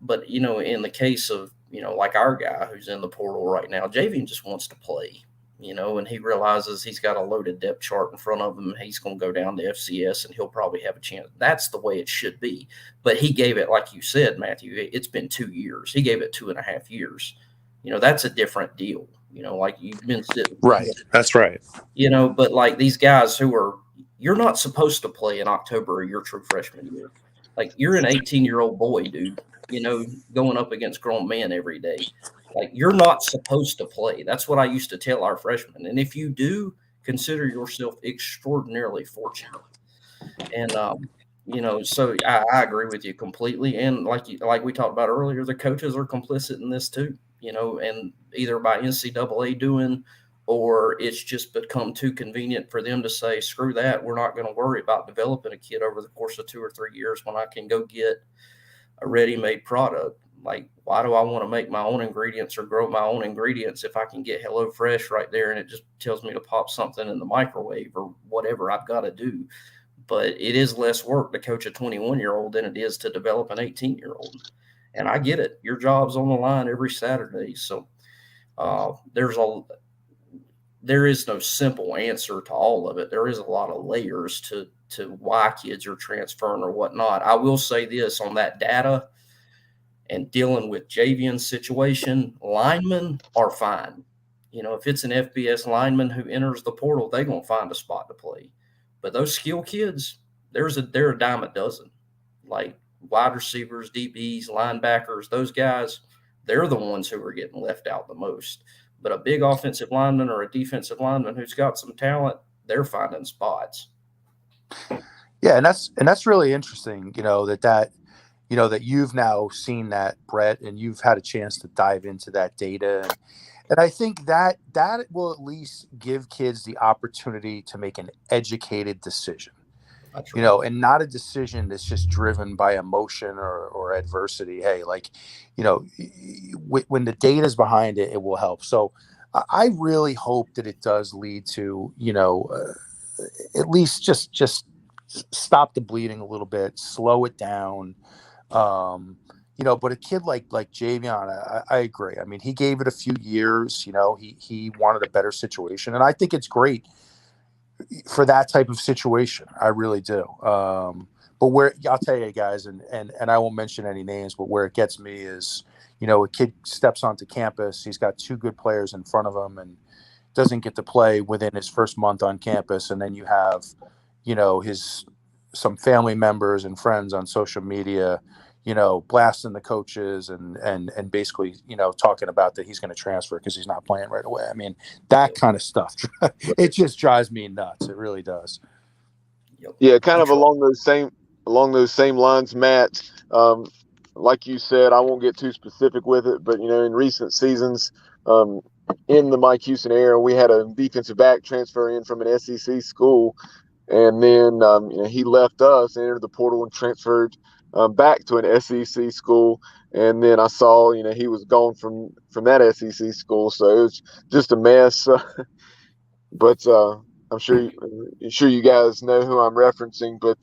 But, you know, in the case of, you know, like our guy who's in the portal right now, Javian just wants to play, you know, and he realizes he's got a loaded depth chart in front of him. He's going to go down to FCS and he'll probably have a chance. That's the way it should be. But he gave it, like you said, Matthew, it's been 2 years. He gave it 2.5 years. You know, that's a different deal. You know, like you've been sitting. Right. That's right. You know, but like these guys who are, you're not supposed to play in October of your true freshman year. Like, you're an 18-year-old boy, dude, you know, going up against grown men every day. Like, you're not supposed to play. That's what I used to tell our freshmen. And if you do, consider yourself extraordinarily fortunate. And, you know, so I agree with you completely. And like we talked about earlier, the coaches are complicit in this too, you know, and either by NCAA doing, or it's just become too convenient for them to say, screw that, we're not going to worry about developing a kid over the course of 2 or 3 years when I can go get a ready-made product. Like, why do I want to make my own ingredients or grow my own ingredients if I can get HelloFresh right there and it just tells me to pop something in the microwave or whatever I've got to do? But it is less work to coach a 21-year-old than it is to develop an 18-year-old. And I get it. Your job's on the line every Saturday. So there is no simple answer to all of it. There is a lot of layers to why kids are transferring or whatnot. I will say this on that data and dealing with Javian's situation, linemen are fine. You know, if it's an FBS lineman who enters the portal, they're going to find a spot to play. But those skill kids, they're a dime a dozen. Like wide receivers, DBs, linebackers, those guys, they're the ones who are getting left out the most. But a big offensive lineman or a defensive lineman who's got some talent, they're finding spots. Yeah, and that's really interesting, you know, that you've now seen that, Brett, and you've had a chance to dive into that data. And I think that will at least give kids the opportunity to make an educated decision. That's You right. know, and not a decision that's just driven by emotion or adversity. Hey, like, you know, when the data is behind it, it will help. So I really hope that it does lead to, you know, at least just stop the bleeding a little bit, slow it down. You know, but a kid like Javion, I agree. I mean, he gave it a few years. You know, he wanted a better situation, and I think it's great for that type of situation. I really do. But where I'll tell you guys, and I won't mention any names, but where it gets me is, you know, a kid steps onto campus, he's got two good players in front of him, and doesn't get to play within his first month on campus, and then you have, you know, some family members and friends on social media, you know, blasting the coaches and basically, you know, talking about that he's going to transfer because he's not playing right away. I mean, that kind of stuff, it just drives me nuts. It really does. Yep. Yeah, kind of That's right. along those same lines, Matt. Like you said, I won't get too specific with it, but you know, in recent seasons, in the Mike Houston era, we had a defensive back transfer in from an SEC school, and then you know, he left us, entered the portal, and transferred back to an SEC school. And then I saw, you know, he was gone from that SEC school, so it was just a mess. But I'm sure you guys know who I'm referencing. But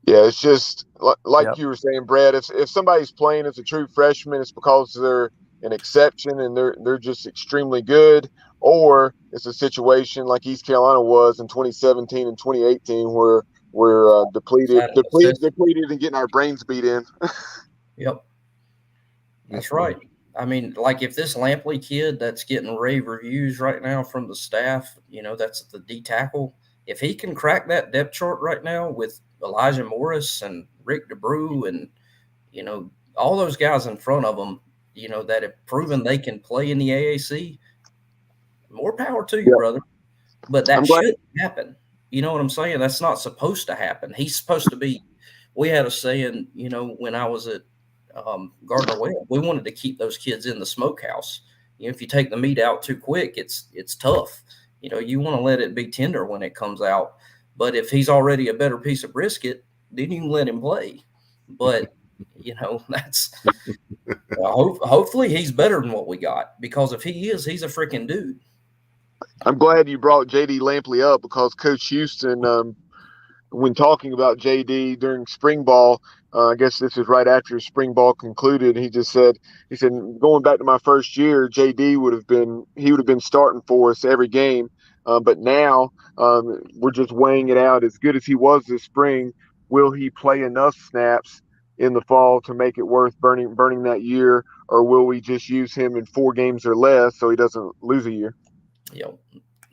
yeah, it's just like Yep. you were saying, Brad. If somebody's playing as a true freshman, it's because they're an exception and they're just extremely good, or it's a situation like East Carolina was in 2017 and 2018 where we're depleted, That depleted, necessity. depleted, and getting our brains beat in. Yep. That's right. I mean, like if this Lampley kid that's getting rave reviews right now from the staff, you know, that's the D tackle. If he can crack that depth chart right now with Elijah Morris and Rick DeBrew and, you know, all those guys in front of him, you know, that have proven they can play in the AAC, more power to you, Yeah, brother. But that I'm glad. shouldn't happen. You know what I'm saying? That's not supposed to happen. He's supposed to be. We had a saying, you know, when I was at Gardner-Webb, we wanted to keep those kids in the smokehouse. You know, if you take the meat out too quick, it's tough. You know, you want to let it be tender when it comes out. But if he's already a better piece of brisket, then you can let him play. But you know, that's hopefully he's better than what we got, because if he is, he's a freaking dude. I'm glad you brought JD Lampley up because Coach Houston, when talking about JD during spring ball, I guess this is right after spring ball concluded. He said, going back to my first year, JD would have been starting for us every game. But now we're just weighing it out. As good as he was this spring, will he play enough snaps in the fall to make it worth burning that year, or will we just use him in 4 games or less so he doesn't lose a year? You know,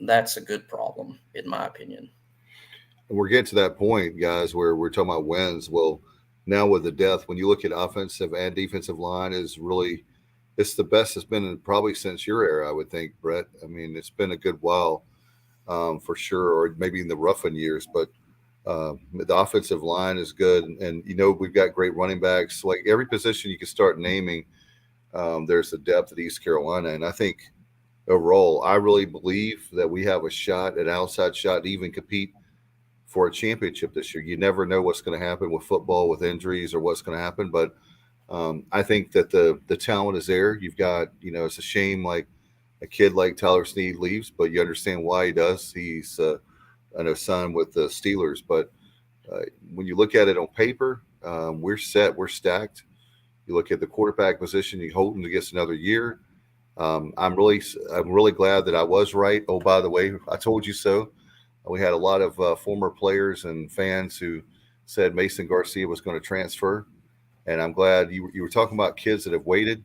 that's a good problem, in my opinion. And we're getting to that point, guys, where we're talking about wins. Well, now with the depth, when you look at offensive and defensive line, it's the best it's been probably since your era, I would think, Brett. I mean, it's been a good while for sure, or maybe in the Ruffin years, but the offensive line is good. And, you know, we've got great running backs. Like every position you can start naming, there's the depth at East Carolina. And I think overall, I really believe that we have a shot, an outside shot to even compete for a championship this year. You never know what's going to happen with football, with injuries, or what's going to happen. But I think that the talent is there. You've got, you know, it's a shame like a kid like Tyler Snead leaves, but you understand why he does. He's I know son with the Steelers, but when you look at it on paper, we're set, we're stacked. You look at the quarterback position, you hold him to get another year. I'm really glad that I was right. Oh, by the way, I told you so. We had a lot of former players and fans who said Mason Garcia was going to transfer, and I'm glad you were talking about kids that have waited.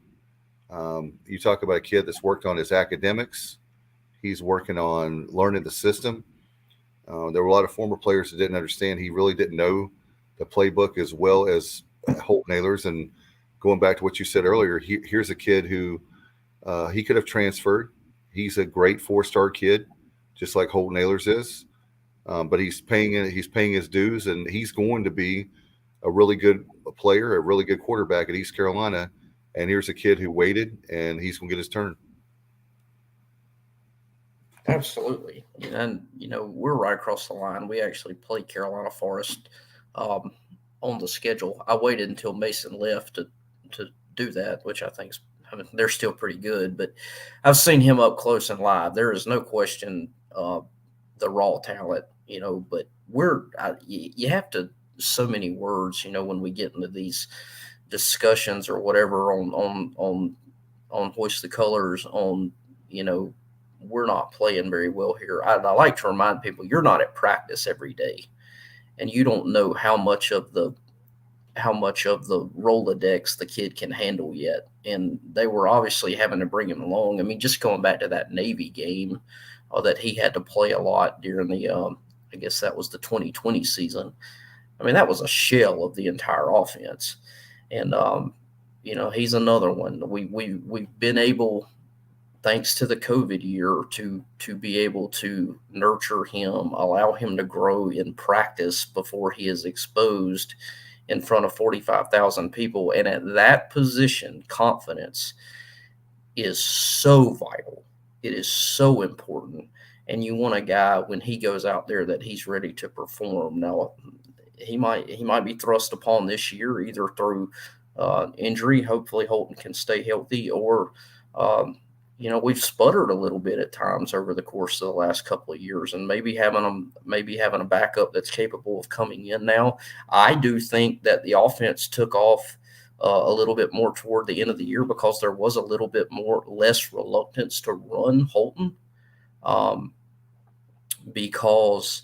You talk about a kid that's worked on his academics. He's working on learning the system. There were a lot of former players that didn't understand. He really didn't know the playbook as well as Holt Nailers. And going back to what you said earlier, here's a kid who he could have transferred. He's a great 4-star kid, just like Holt Nailers is. But he's paying his dues, and he's going to be a really good player, a really good quarterback at East Carolina. And here's a kid who waited, and he's going to get his turn. Absolutely. And, we're right across the line. We actually play Carolina Forest on the schedule. I waited until Mason left to do that, which I think they're still pretty good. But I've seen him up close and live. There is no question the raw talent, but you have to so many words, when we get into these discussions or whatever on Hoist the Colors, on, we're not playing very well here. I like to remind people, you're not at practice every day, and you don't know how much of the Rolodex the kid can handle yet. And they were obviously having to bring him along. I mean, just going back to that Navy game that he had to play a lot during the, I guess that was the 2020 season. I mean, that was a shell of the entire offense. And, he's another one. We've been able, thanks to the COVID year, to be able to nurture him, allow him to grow in practice before he is exposed in front of 45,000 people. And at that position, confidence is so vital. It is so important. And you want a guy, when he goes out there, that he's ready to perform. Now, he might be thrust upon this year, either through injury. Hopefully Holton can stay healthy, or we've sputtered a little bit at times over the course of the last couple of years, and maybe having a backup that's capable of coming in now. I do think that the offense took off a little bit more toward the end of the year, because there was a little bit less reluctance to run Holton, because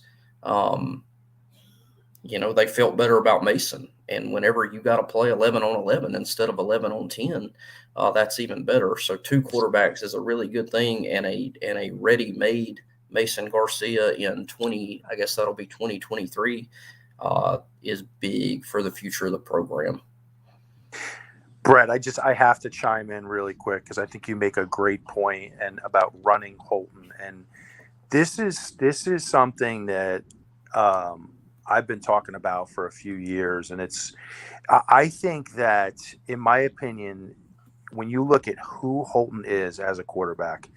they felt better about Mason. And whenever you got to play 11 on 11 instead of 11 on 10, that's even better. So 2 quarterbacks is a really good thing, and a ready-made Mason Garcia in 2023 is big for the future of the program. Brett, I have to chime in really quick, because I think you make a great point and about running Holton. And this is something that I've been talking about for a few years. And I think that, in my opinion, when you look at who Holton is as a quarterback,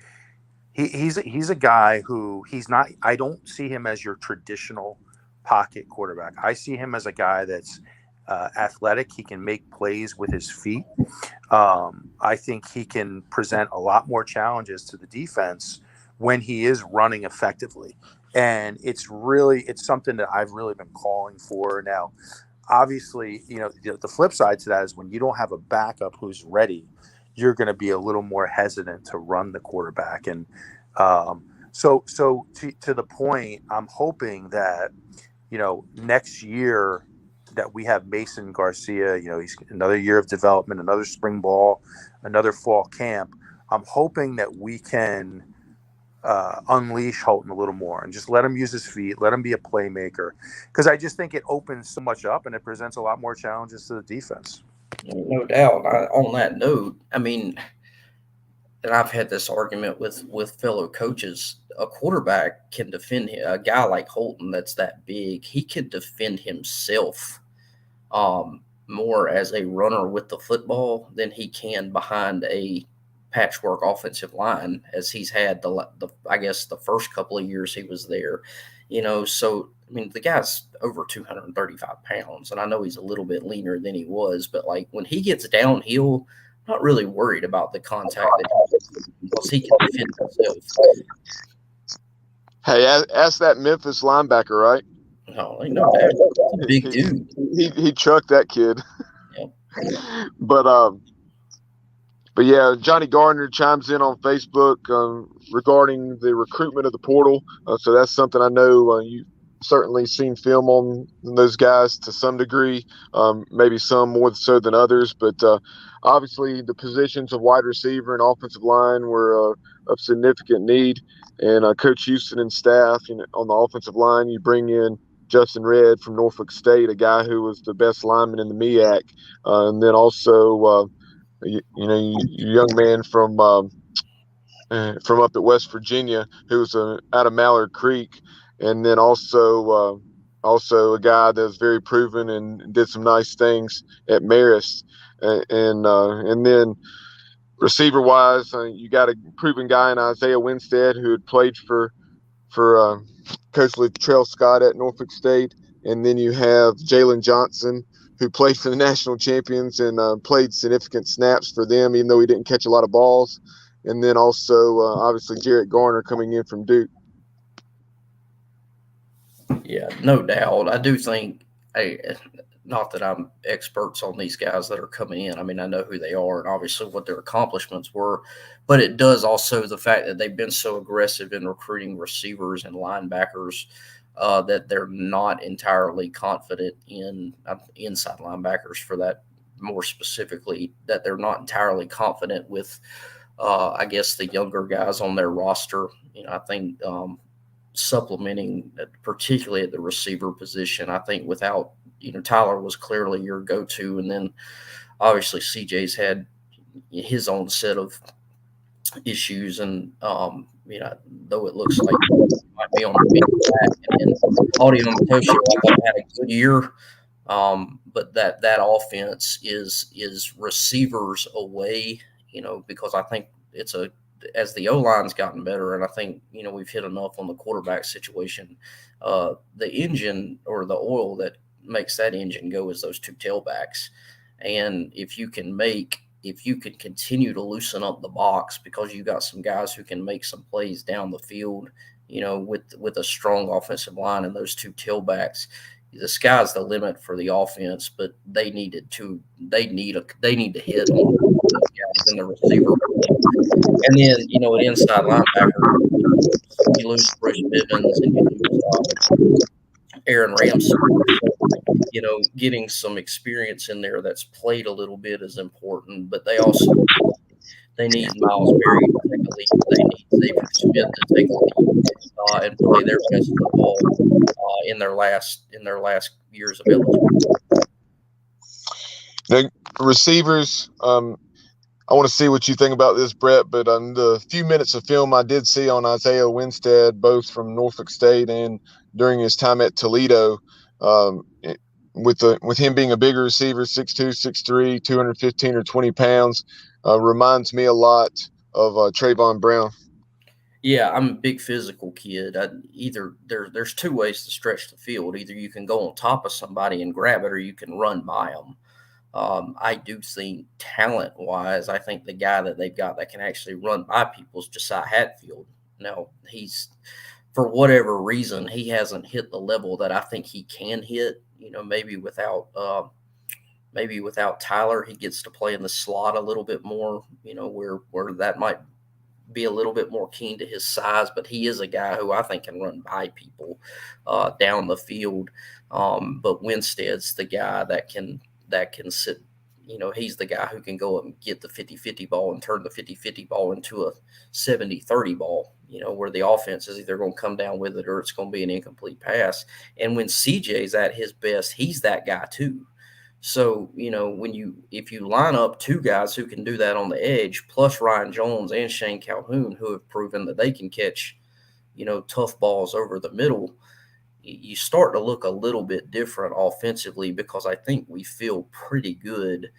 he's a guy who I don't see him as your traditional pocket quarterback. I see him as a guy that's athletic. He can make plays with his feet. I think he can present a lot more challenges to the defense when he is running effectively. And it's something that I've really been calling for. Now, obviously, the flip side to that is, when you don't have a backup who's ready, you're going to be a little more hesitant to run the quarterback. And so to the point, I'm hoping that, next year that we have Mason Garcia, he's another year of development, another spring ball, another fall camp. I'm hoping that we can unleash Holton a little more and just let him use his feet, let him be a playmaker, because I just think it opens so much up and it presents a lot more challenges to the defense. No doubt. On that note, I mean, and I've had this argument with fellow coaches, a quarterback can defend a guy like Holton that's that big. He can defend himself more as a runner with the football than he can behind a patchwork offensive line, as he's had I guess the first couple of years he was there. So I mean, the guy's over 235 pounds, and I know he's a little bit leaner than he was, but like, when he gets downhill, I'm not really worried about the contact because he can defend himself. Hey, ask that Memphis linebacker, right? No, ain't no doubt. Big dude. He chucked that kid. Yep. But yeah, Johnny Gardner chimes in on Facebook regarding the recruitment of the portal. So that's something I know you've certainly seen film on those guys to some degree, maybe some more so than others. But obviously the positions of wide receiver and offensive line were of significant need. And Coach Houston and staff, on the offensive line, you bring in Justin Redd from Norfolk State, a guy who was the best lineman in the MEAC. And then also your young man from up at West Virginia, who was out of Mallard Creek, and then also also a guy that's very proven and did some nice things at Marist. And then receiver wise, you got a proven guy in Isaiah Winstead who had played for Coach Latrell Scott at Norfolk State. And then you have Jalen Johnson, who played for the national champions and played significant snaps for them, even though he didn't catch a lot of balls. And then also, obviously, Jarrett Garner coming in from Duke. Yeah, no doubt. I do think, not that I'm experts on these guys that are coming in. I mean, I know who they are and obviously what their accomplishments were, but it does also the fact that they've been so aggressive in recruiting receivers and linebackers that they're not entirely confident in inside linebackers for that more specifically, that they're not entirely confident with, I guess, the younger guys on their roster. I think supplementing, particularly at the receiver position, I think without, Tyler was clearly your go-to. And then obviously CJ's had his own set of issues. And, though it looks like he might be on the mid back, and Audio Matosio, I thought had a good year. But that offense is receivers away, because I think as the O-line's gotten better, and I think, we've hit enough on the quarterback situation, the engine or the oil that makes that engine go is those two tailbacks. And if you can continue to loosen up the box, because you got some guys who can make some plays down the field, with a strong offensive line and those two tailbacks, the sky's the limit for the offense. But they need to hit on those guys in the receiver. And then, an inside linebacker, you lose Bruce Bivens and you lose Aaron Ramsey. Getting some experience in there that's played a little bit is important, but they need Miles Berry to take a lead. They need Xavier Smith to take a lead and play their best football in their last years of eligibility. The receivers, I want to see what you think about this, Brett, but on the few minutes of film I did see on Isaiah Winstead, both from Norfolk State and during his time at Toledo, with him being a bigger receiver, 6'2", 6'3", 215 or 20 pounds, reminds me a lot of Trayvon Brown. Yeah, I'm a big physical kid. There's two ways to stretch the field. Either you can go on top of somebody and grab it, or you can run by them. I do think talent-wise, I think the guy that they've got that can actually run by people is Josiah Hatfield. Now, he's, for whatever reason, he hasn't hit the level that I think he can hit. Maybe without Tyler, he gets to play in the slot a little bit more, where that might be a little bit more keen to his size, but he is a guy who I think can run by people down the field. But Winstead's the guy that can sit, he's the guy who can go up and get the 50-50 ball and turn the 50-50 ball into a 70-30 ball, where the offense is either going to come down with it or it's going to be an incomplete pass. And when CJ's at his best, he's that guy too. So, if you line up two guys who can do that on the edge, plus Ryan Jones and Shane Calhoun, who have proven that they can catch, tough balls over the middle, you start to look a little bit different offensively, because I think we feel pretty good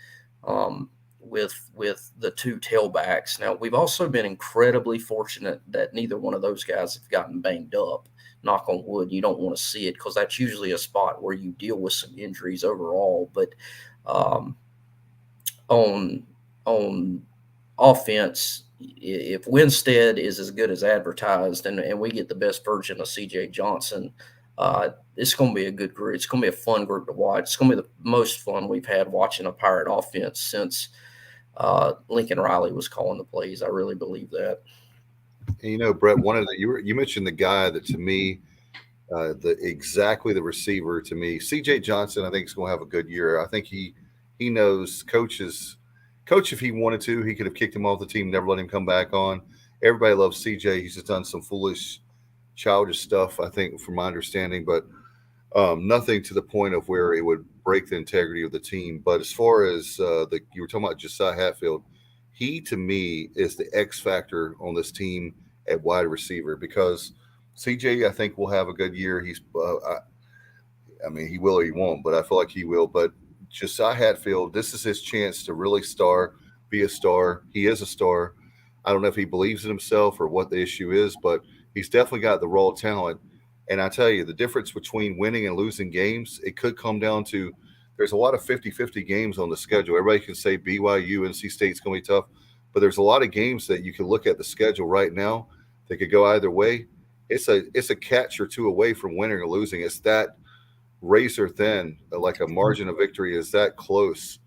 with the two tailbacks. Now, we've also been incredibly fortunate that neither one of those guys have gotten banged up. Knock on wood. You don't want to see it, because that's usually a spot where you deal with some injuries overall. But on offense, if Winstead is as good as advertised and we get the best version of CJ Johnson, it's going to be a good group. It's going to be a fun group to watch. It's going to be the most fun we've had watching a Pirate offense since Lincoln Riley was calling the plays. I really believe that. And Brett, you mentioned the guy that to me, exactly the receiver to me, CJ Johnson. I think is going to have a good year. I think he knows coach, if he wanted to, he could have kicked him off the team, never let him come back on. Everybody loves CJ. He's just done some foolish, childish stuff, I think, from my understanding, but nothing to the point of where it would break the integrity of the team. But as far as you were talking about Josiah Hatfield, he to me is the X factor on this team at wide receiver, because CJ, I think, will have a good year. He's I mean, he will or he won't, but I feel like he will. But Josiah Hatfield, this is his chance to really be a star. He is a star. I don't know if he believes in himself or what the issue is, but he's definitely got the raw talent. And I tell you, the difference between winning and losing games, it could come down to there's a lot of 50-50 games on the schedule. Everybody can say BYU, NC State's going to be tough, but there's a lot of games that you can look at the schedule right now that could go either way. It's a catch or two away from winning or losing. It's that razor thin, like a margin of victory is that close.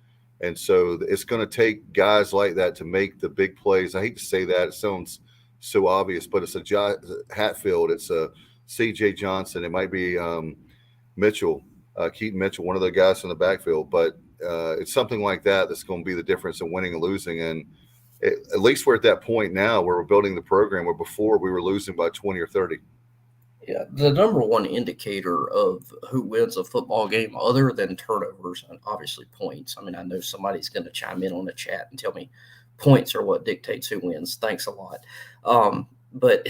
And so it's going to take guys like that to make the big plays. I hate to say that. It sounds so obvious, but it's a Hatfield. It's a C.J. Johnson. It might be Mitchell, Keaton Mitchell, one of the guys in the backfield. But it's something like that that's going to be the difference in winning and losing. And at least we're at that point now where we're building the program where before we were losing by 20 or 30. Yeah, the number one indicator of who wins a football game other than turnovers and obviously points. I mean, I know somebody's going to chime in on the chat and tell me points are what dictates who wins. Thanks a lot. But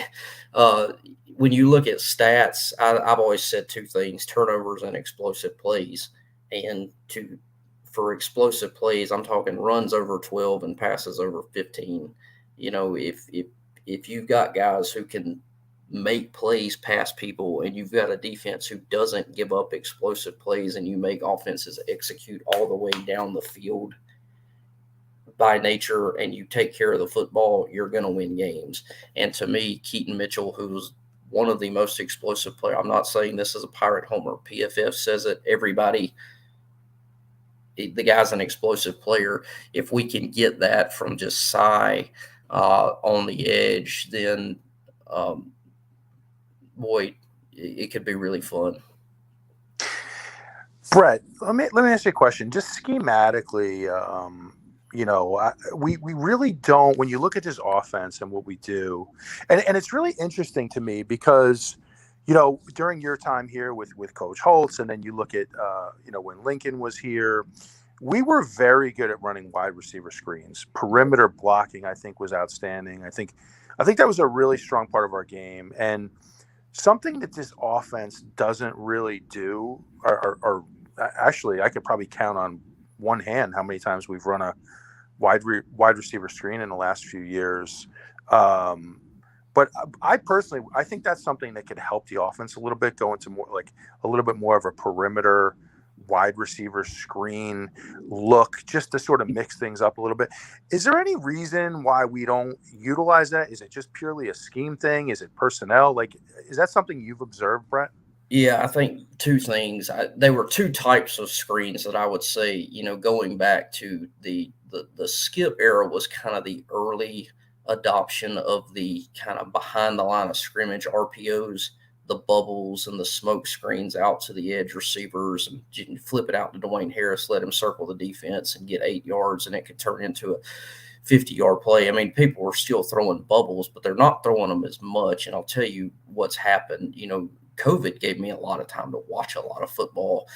when you look at stats, I've always said two things: turnovers and explosive plays. And for explosive plays, I'm talking runs over 12 and passes over 15. You know, if you've got guys who can make plays past people and you've got a defense who doesn't give up explosive plays and you make offenses execute all the way down the field by nature and you take care of the football, you're going to win games. And to me, Keaton Mitchell, who's one of the most explosive players, I'm not saying this is a Pirate homer. PFF says it. Everybody, the guy's an explosive player. If we can get that from just Cy on the edge, then boy, it could be really fun. Brett, let me ask you a question. Just schematically, we really don't. When you look at this offense and what we do, and it's really interesting to me because, during your time here with Coach Holtz, and then you look at when Lincoln was here, we were very good at running wide receiver screens. Perimeter blocking, I think, was outstanding. I think that was a really strong part of our game. And something that this offense doesn't really do, or actually, I could probably count on one hand how many times we've run a wide receiver screen in the last few years. But I personally, I think that's something that could help the offense a little bit, go into more like a little bit more of a perimeter wide receiver screen look, just to sort of mix things up a little bit. Is there any reason why we don't utilize that? Is it just purely a scheme thing? Is it personnel? Like, is that something you've observed, Brett? Yeah, I think two things. There were two types of screens that I would say, going back to the skip era was kind of the early adoption of the kind of behind the line of scrimmage RPOs, the bubbles and the smoke screens out to the edge receivers, and you can flip it out to Dwayne Harris, let him circle the defense and get 8 yards, and it could turn into a 50-yard play. I mean, people were still throwing bubbles, but they're not throwing them as much. And I'll tell you what's happened. COVID gave me a lot of time to watch a lot of football.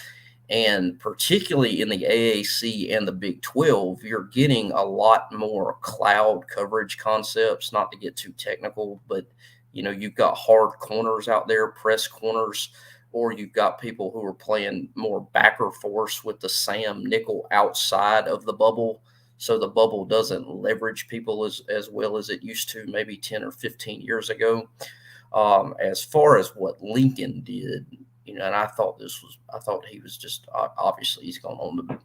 And particularly in the AAC and the Big 12, you're getting a lot more cloud coverage concepts, not to get too technical, but you've got hard corners out there, press corners, or you've got people who are playing more backer force with the Sam nickel outside of the bubble. So the bubble doesn't leverage people as well as it used to maybe 10 or 15 years ago. As far as what Lincoln did, and I thought he was just, obviously he's gone on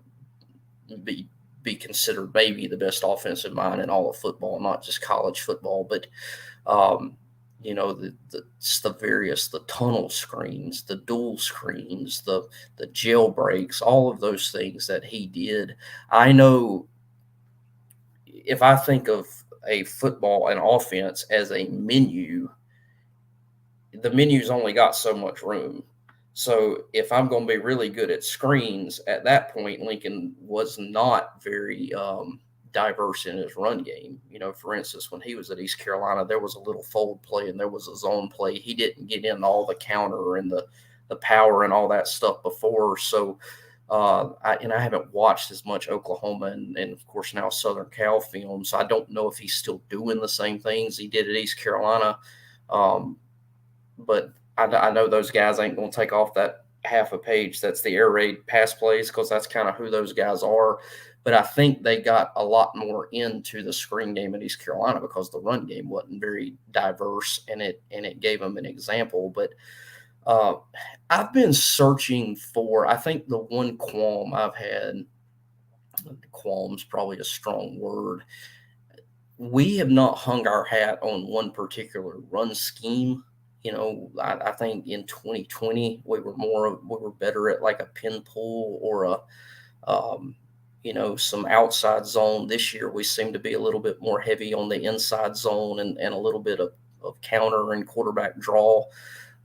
to be considered maybe the best offensive mind in all of football, not just college football, but the tunnel screens, the dual screens, the jailbreaks, all of those things that he did. I know if I think of a football and offense as a menu, the menu's only got so much room. So if I'm going to be really good at screens, at that point, Lincoln was not very diverse in his run game. For instance, when he was at East Carolina, there was a little fold play and there was a zone play. He didn't get in all the counter and the power and all that stuff before. So I haven't watched as much Oklahoma and of course now Southern Cal film. So I don't know if he's still doing the same things he did at East Carolina. But I know those guys ain't going to take off that half a page that's the air raid pass plays, because that's kind of who those guys are. But I think they got a lot more into the screen game in East Carolina because the run game wasn't very diverse, and it gave them an example. But I've been searching for, I think the one qualm I've had, qualm's probably a strong word. We have not hung our hat on one particular run scheme. I think in 2020 we were better at like a pin pull or some outside zone. This year we seem to be a little bit more heavy on the inside zone and a little bit of counter and quarterback draw.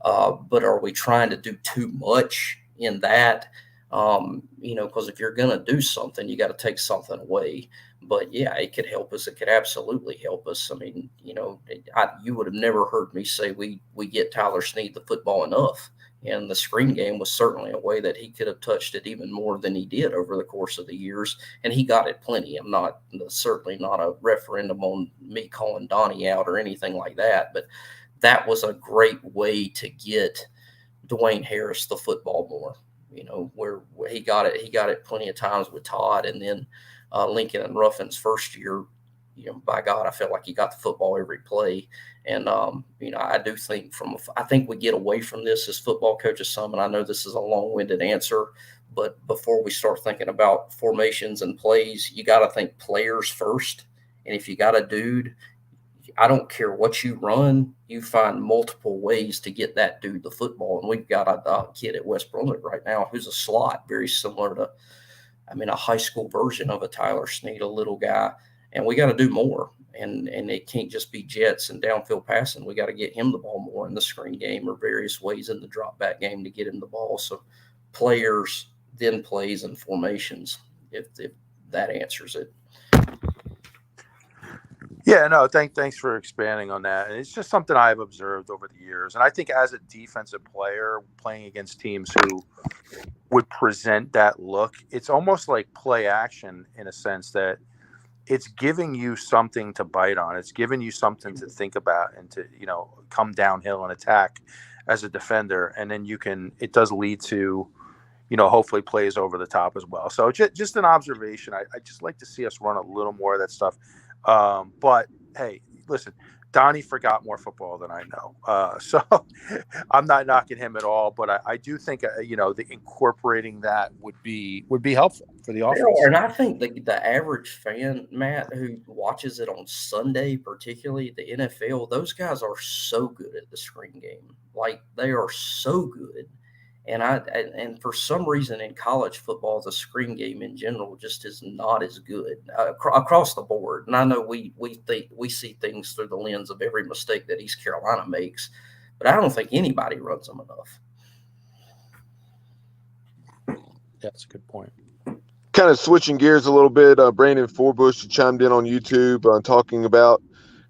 But are we trying to do too much in that? Because if you're going to do something, you got to take something away. But yeah, it could help us. It could absolutely help us. I mean, you would have never heard me say we get Tyler Snead the football enough. And the screen game was certainly a way that he could have touched it even more than he did over the course of the years. And he got it plenty. I'm certainly not a referendum on me calling Donnie out or anything like that. But that was a great way to get Dwayne Harris the football more. Where he got it plenty of times with Todd, and then Lincoln and Ruffin's first year, by God, I felt like he got the football every play. And, I do think I think we get away from this as football coaches some, and I know this is a long-winded answer, but before we start thinking about formations and plays, you got to think players first. And if you got a dude, I don't care what you run, you find multiple ways to get that dude the football. And we've got a kid at West Brunswick right now who's a slot, very similar to, a high school version of a Tyler Snead, a little guy. And we got to do more. And it can't just be jets and downfield passing. We got to get him the ball more in the screen game or various ways in the drop back game to get him the ball. So players, then plays and formations, if that answers it. Yeah, no, thanks for expanding on that. And it's just something I've observed over the years. And I think as a defensive player playing against teams who would present that look, it's almost like play action in a sense that it's giving you something to bite on. It's giving you something to think about and to, come downhill and attack as a defender. And then it does lead to, hopefully plays over the top as well. So just an observation. I just like to see us run a little more of that stuff. But hey, listen, Donnie forgot more football than I know. So I'm not knocking him at all, but I do think, the incorporating that would be helpful for the offense. And I think the average fan, Matt, who watches it on Sunday, particularly the NFL, those guys are so good at the screen game. Like, they are so good. And for some reason in college football, the screen game in general just is not as good across the board. And I know we see things through the lens of every mistake that East Carolina makes, but I don't think anybody runs them enough. That's a good point. Kind of switching gears a little bit, Brandon Forbush chimed in on YouTube talking about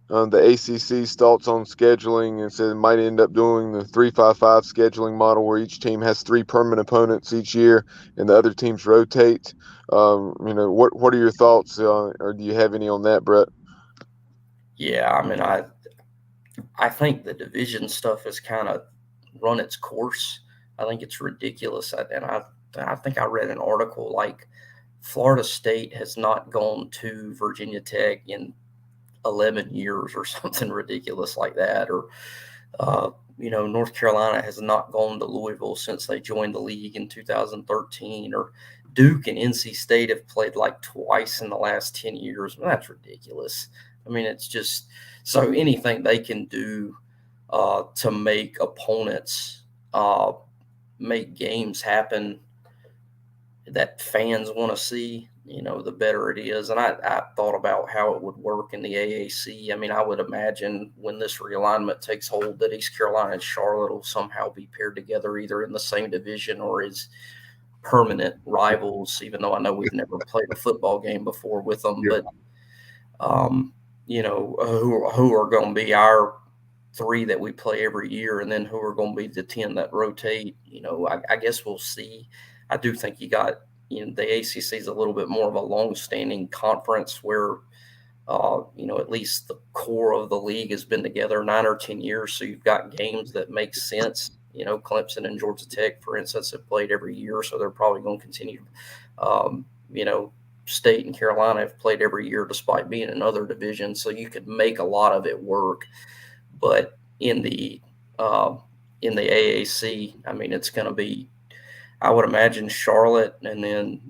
the ACC's thoughts on scheduling and said it might end up doing the 3-5-5 scheduling model where each team has 3 permanent opponents each year and the other teams rotate. What are your thoughts, or do you have any on that, Brett? Yeah, I think the division stuff has kind of run its course. I think it's ridiculous. I think I read an article like Florida State has not gone to Virginia Tech in 11 years or something ridiculous like that. Or, North Carolina has not gone to Louisville since they joined the league in 2013. Or Duke and NC State have played like twice in the last 10 years. Well, that's ridiculous. It's just so anything they can do to make opponents make games happen that fans want to see, the better it is. And I thought about how it would work in the AAC. I would imagine when this realignment takes hold that East Carolina and Charlotte will somehow be paired together either in the same division or as permanent rivals, even though I know we've never played a football game before with them. Yeah. But, who are going to be our 3 that we play every year, and then who are going to be the 10 that rotate, I guess we'll see. I do think you got, the ACC is a little bit more of a long-standing conference where, at least the core of the league has been together 9 or 10 years. So you've got games that make sense Clemson and Georgia Tech, for instance, have played every year, so they're probably going to continue. State and Carolina have played every year despite being in other divisions, so you could make a lot of it work. But in the AAC, I mean, it's going to be, I would imagine, Charlotte, and then,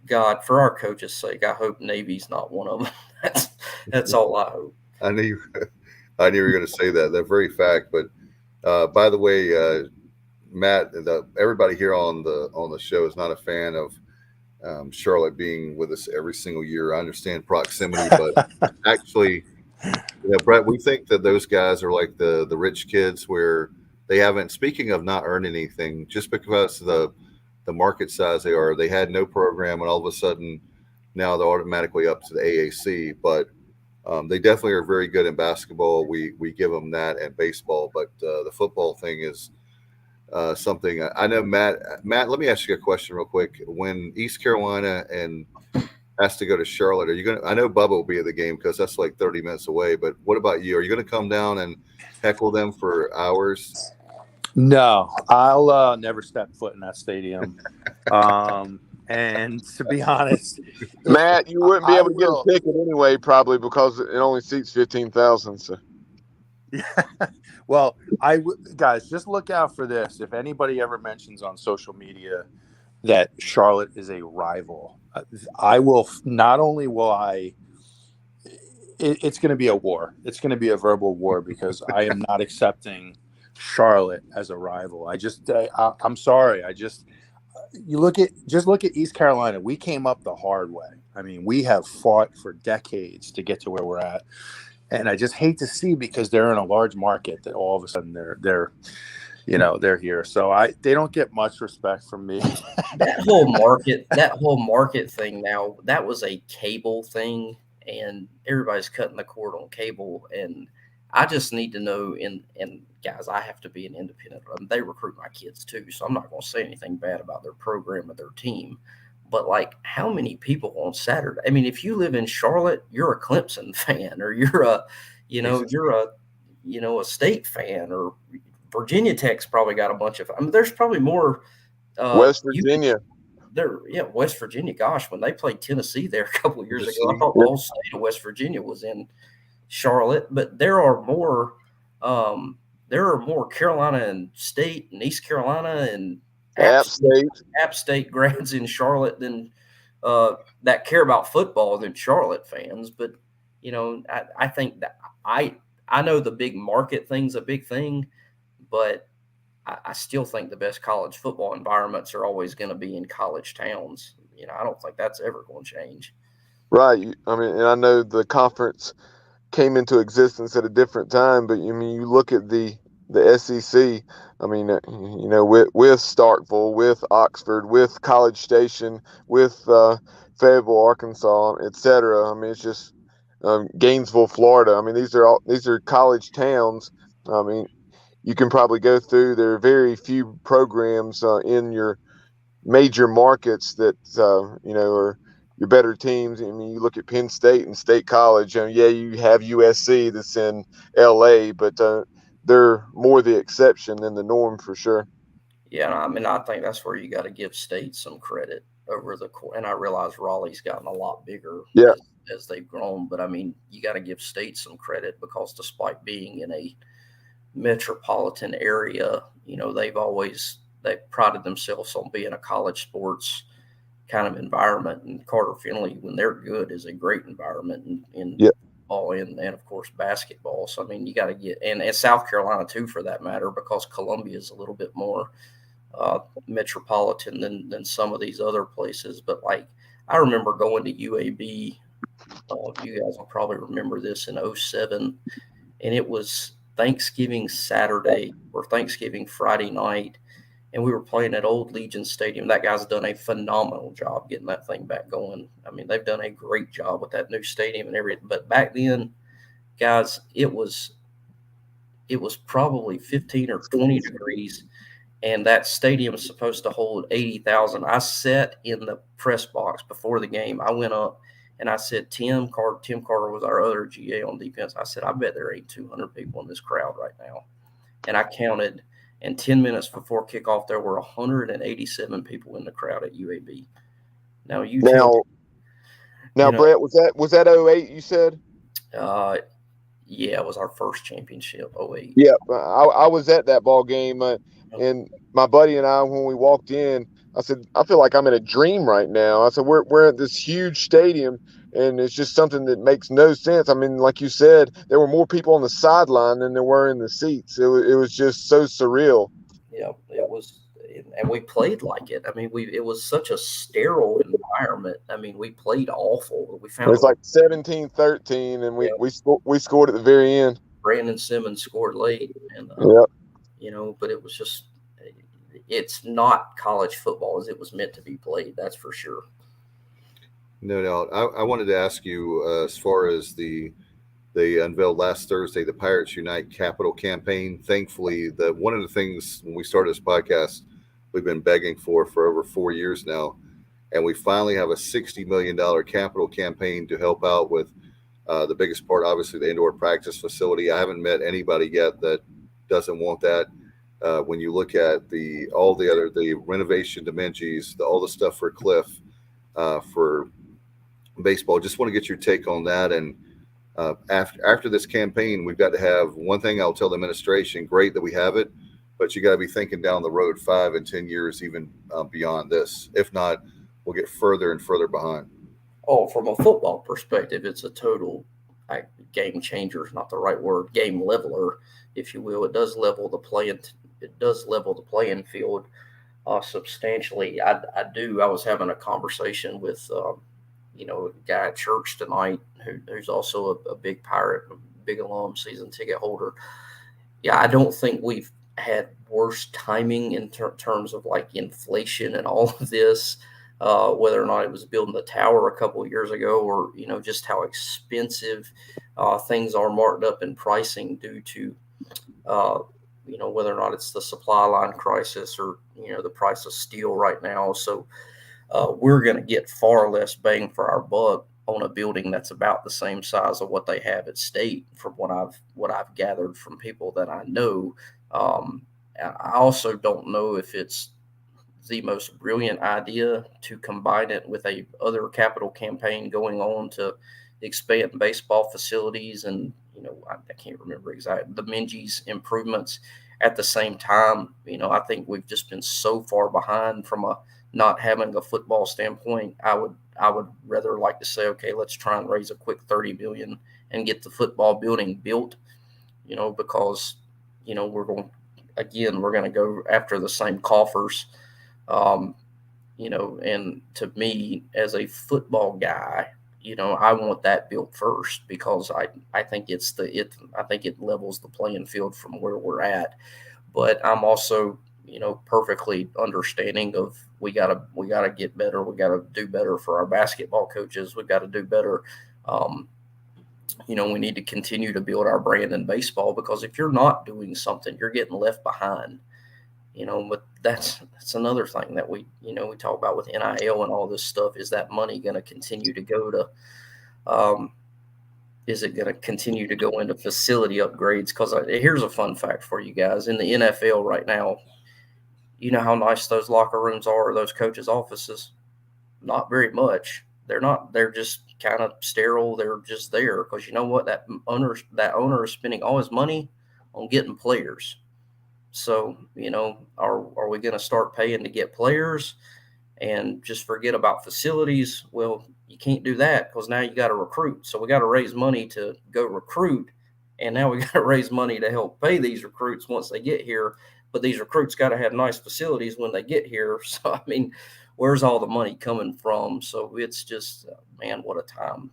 God, for our coaches' sake, I hope Navy's not one of them. That's all I hope. I knew you were going to say that very fact. But by the way, Matt, everybody here on the show is not a fan of Charlotte being with us every single year. I understand proximity, but actually, Brett, we think that those guys are like the rich kids where they haven't. Speaking of not earning anything, just because the market size they had no program, and all of a sudden now they're automatically up to the AAC. But they definitely are very good in basketball. We give them that, and baseball. But the football thing is something I know. Matt, let me ask you a question real quick. When East Carolina and has to go to Charlotte, are you going to? I know Bubba will be at the game because that's like 30 minutes away. But what about you? Are you going to come down and heckle them for hours? No, I'll never step foot in that stadium. And to be honest, Matt, you wouldn't be able to get a ticket anyway, probably because it only seats 15,000. So. Yeah. Well, guys, just look out for this. If anybody ever mentions on social media that Charlotte is a rival, I will not only will I. It's going to be a war. It's going to be a verbal war because I am not accepting Charlotte as a rival. I'm sorry. Look at East Carolina. We came up the hard way. I mean, we have fought for decades to get to where we're at. And I just hate to see, because they're in a large market, that all of a sudden they're here. So they don't get much respect from me. that whole market thing now, that was a cable thing, and everybody's cutting the cord on cable. And I just need to know, and guys, I have to be an independent. They recruit my kids too, so I'm not going to say anything bad about their program or their team. But like, how many people on Saturday? I mean, if you live in Charlotte, you're a Clemson fan, or you're a State fan, or Virginia Tech's probably got a bunch of. I mean, there's probably more. West Virginia. West Virginia. Gosh, when they played Tennessee there a couple of years ago, I thought the whole state of West Virginia was in Charlotte. But there are more Carolina and State and East Carolina and App State grads in Charlotte than that care about football than Charlotte fans. But I think that I know the big market thing's a big thing, but I still think the best college football environments are always going to be in college towns. I don't think that's ever going to change. Right. I mean, and I know the conference came into existence at a different time, but you look at the SEC. I mean, with Starkville, with Oxford, with College Station, with Fayetteville, Arkansas, etc. I mean, it's just Gainesville, Florida. I mean, these are college towns. I mean, you can probably go through. There are very few programs in your major markets that are your better teams. I mean, you look at Penn State and State College. You have USC that's in LA, but they're more the exception than the norm for sure. Yeah, I mean, I think that's where you got to give State some credit over the course. And I realize Raleigh's gotten a lot bigger as they've grown, but I mean, you got to give State some credit because despite being in a metropolitan area, they've prided themselves on being a college sports kind of environment. And Carter Finley, when they're good, is a great environment in football and of course basketball. So I mean, you got to get and South Carolina too, for that matter, because Columbia is a little bit more metropolitan than some of these other places. But like, I remember going to UAB. You guys will probably remember this in 2007, and it was Thanksgiving Saturday or Thanksgiving Friday night, and we were playing at Old Legion Stadium. That guy's done a phenomenal job getting that thing back going. I mean, they've done a great job with that new stadium and everything. But back then, guys, it was probably 15 or 20 degrees, and that stadium is supposed to hold 80,000. I sat in the press box before the game. I went up and I said, Tim Carter was our other GA on defense. I said, I bet there ain't 200 people in this crowd right now. And I counted, And 10 minutes before kickoff, there were 187 people in the crowd at UAB. Now Brett, was that 08 you said? Yeah, it was our first championship, 08. Yeah, I was at that ball game, and my buddy and I, when we walked in, I said, I feel like I'm in a dream right now. I said, we're at this huge stadium, and it's just something that makes no sense. I mean, like you said, there were more people on the sideline than there were in the seats. It was just so surreal. Yeah, it was, and we played like it. I mean, it was such a sterile environment. I mean, we played awful. We found it was like 17-13, and we scored at the very end. Brandon Simmons scored late, and but it was just, it's not college football as it was meant to be played. That's for sure. No doubt. I wanted to ask you, as far as they unveiled last Thursday, the Pirates Unite Capital campaign. Thankfully, one of the things when we started this podcast, we've been begging for over 4 years now, and we finally have a $60 million capital campaign to help out with the biggest part, obviously, the indoor practice facility. I haven't met anybody yet that doesn't want that. When you look at the renovation dimensions, all the stuff for Cliff, for baseball, just want to get your take on that. And after this campaign, we've got to have one thing. I'll tell the administration, great that we have it, but you got to be thinking down the road 5 and 10 years, even beyond this. If not, we'll get further and further behind. Oh, from a football perspective, it's a total game changer. Is not the right word. Game leveler, if you will. It does level the playing field substantially. I was having a conversation with a guy at church tonight who's also a big Pirate, a big alum, season ticket holder. Yeah, I don't think we've had worse timing in terms of like inflation and all of this. Whether or not it was building the tower a couple of years ago, or just how expensive things are marked up in pricing due to whether or not it's the supply line crisis or the price of steel right now. So we're going to get far less bang for our buck on a building that's about the same size of what they have at State, from what I've gathered from people that I know. I also don't know if it's the most brilliant idea to combine it with a other capital campaign going on to expand baseball facilities and I can't remember exactly the Minges improvements at the same time. I think we've just been so far behind from a not having a football standpoint. I would rather like to say, okay, let's try and raise a quick $30 million and get the football building built, because we're going to go after the same coffers. And to me, as a football guy, I want that built first, because I think I think it levels the playing field from where we're at. But I'm also, perfectly understanding of we gotta get better. We gotta do better for our basketball coaches. We got to do better. We need to continue to build our brand in baseball, because if you're not doing something, you're getting left behind. But that's another thing that we talk about with NIL and all this stuff. Is that money going to continue to go to, is it going to continue to go into facility upgrades? Because here's a fun fact for you guys. In the NFL right now, you know how nice those locker rooms are, those coaches' offices? Not very much. They're just kind of sterile. They're just there because you know what? That owner is spending all his money on getting players. So, are we going to start paying to get players and just forget about facilities? Well, you can't do that, because now you got to recruit. So we got to raise money to go recruit. And now we got to raise money to help pay these recruits once they get here. But these recruits got to have nice facilities when they get here. So, I mean, where's all the money coming from? So it's just, man, what a time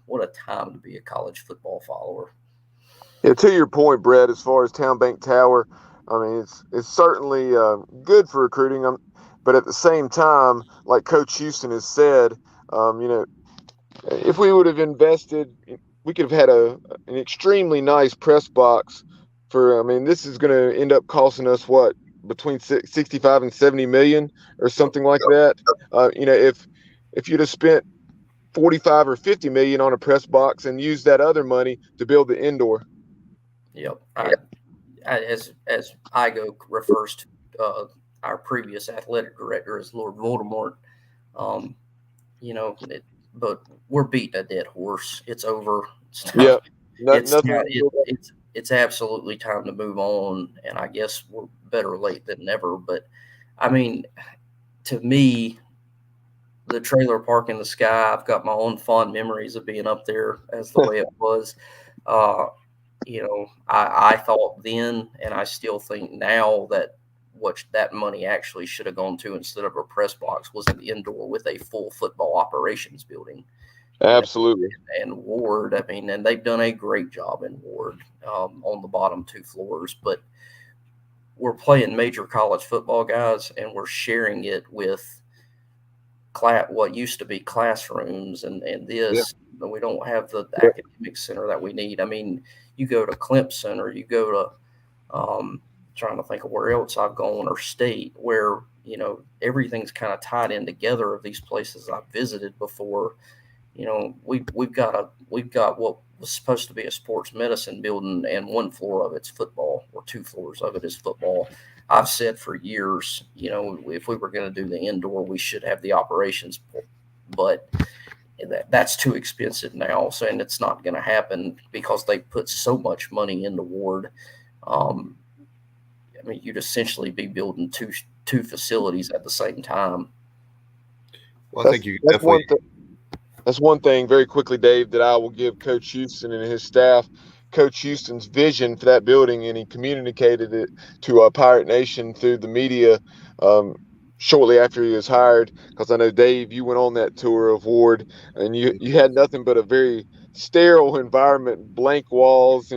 to be a college football follower. Yeah, to your point, Brett, as far as Town Bank Tower, I mean, it's certainly good for recruiting, but at the same time, like Coach Houston has said, if we would have invested, we could have had an extremely nice press box for. I mean, this is going to end up costing us between 65 and 70 million or something like that. If you'd have spent 45 or 50 million on a press box and used that other money to build the indoor. Yep. As IGO refers to our previous athletic director as Lord Voldemort. But we're beating a dead horse. It's over. It's absolutely time to move on. And I guess we're better late than never. But I mean, to me, the trailer park in the sky, I've got my own fond memories of being up there as the way it was. I thought then, and I still think now, that what that money actually should have gone to instead of a press box was an indoor with a full football operations building. Absolutely. And Ward, I mean, and they've done a great job in Ward on the bottom 2 floors, but we're playing major college football, guys, and we're sharing it with what used to be classrooms and this. Yeah. We don't have the academic center that we need. I mean, you go to Clemson or you go to trying to think of where else I've gone, or State, where everything's kind of tied in together of these places I've visited before. We've got what was supposed to be a sports medicine building, and 1 floor of it's football, or 2 floors of it is football. I've said for years, if we were going to do the indoor, we should have the operations, but that's too expensive now. So, and it's not going to happen because they put so much money into Ward. I mean, you'd essentially be building two facilities at the same time. Well, I think you definitely. That's one thing, very quickly, Dave, that I will give Coach Houston and his staff. Coach Houston's vision for that building, and he communicated it to Pirate Nation through the media shortly after he was hired. Because I know, Dave, you went on that tour of Ward, and you had nothing but a very sterile environment, blank walls,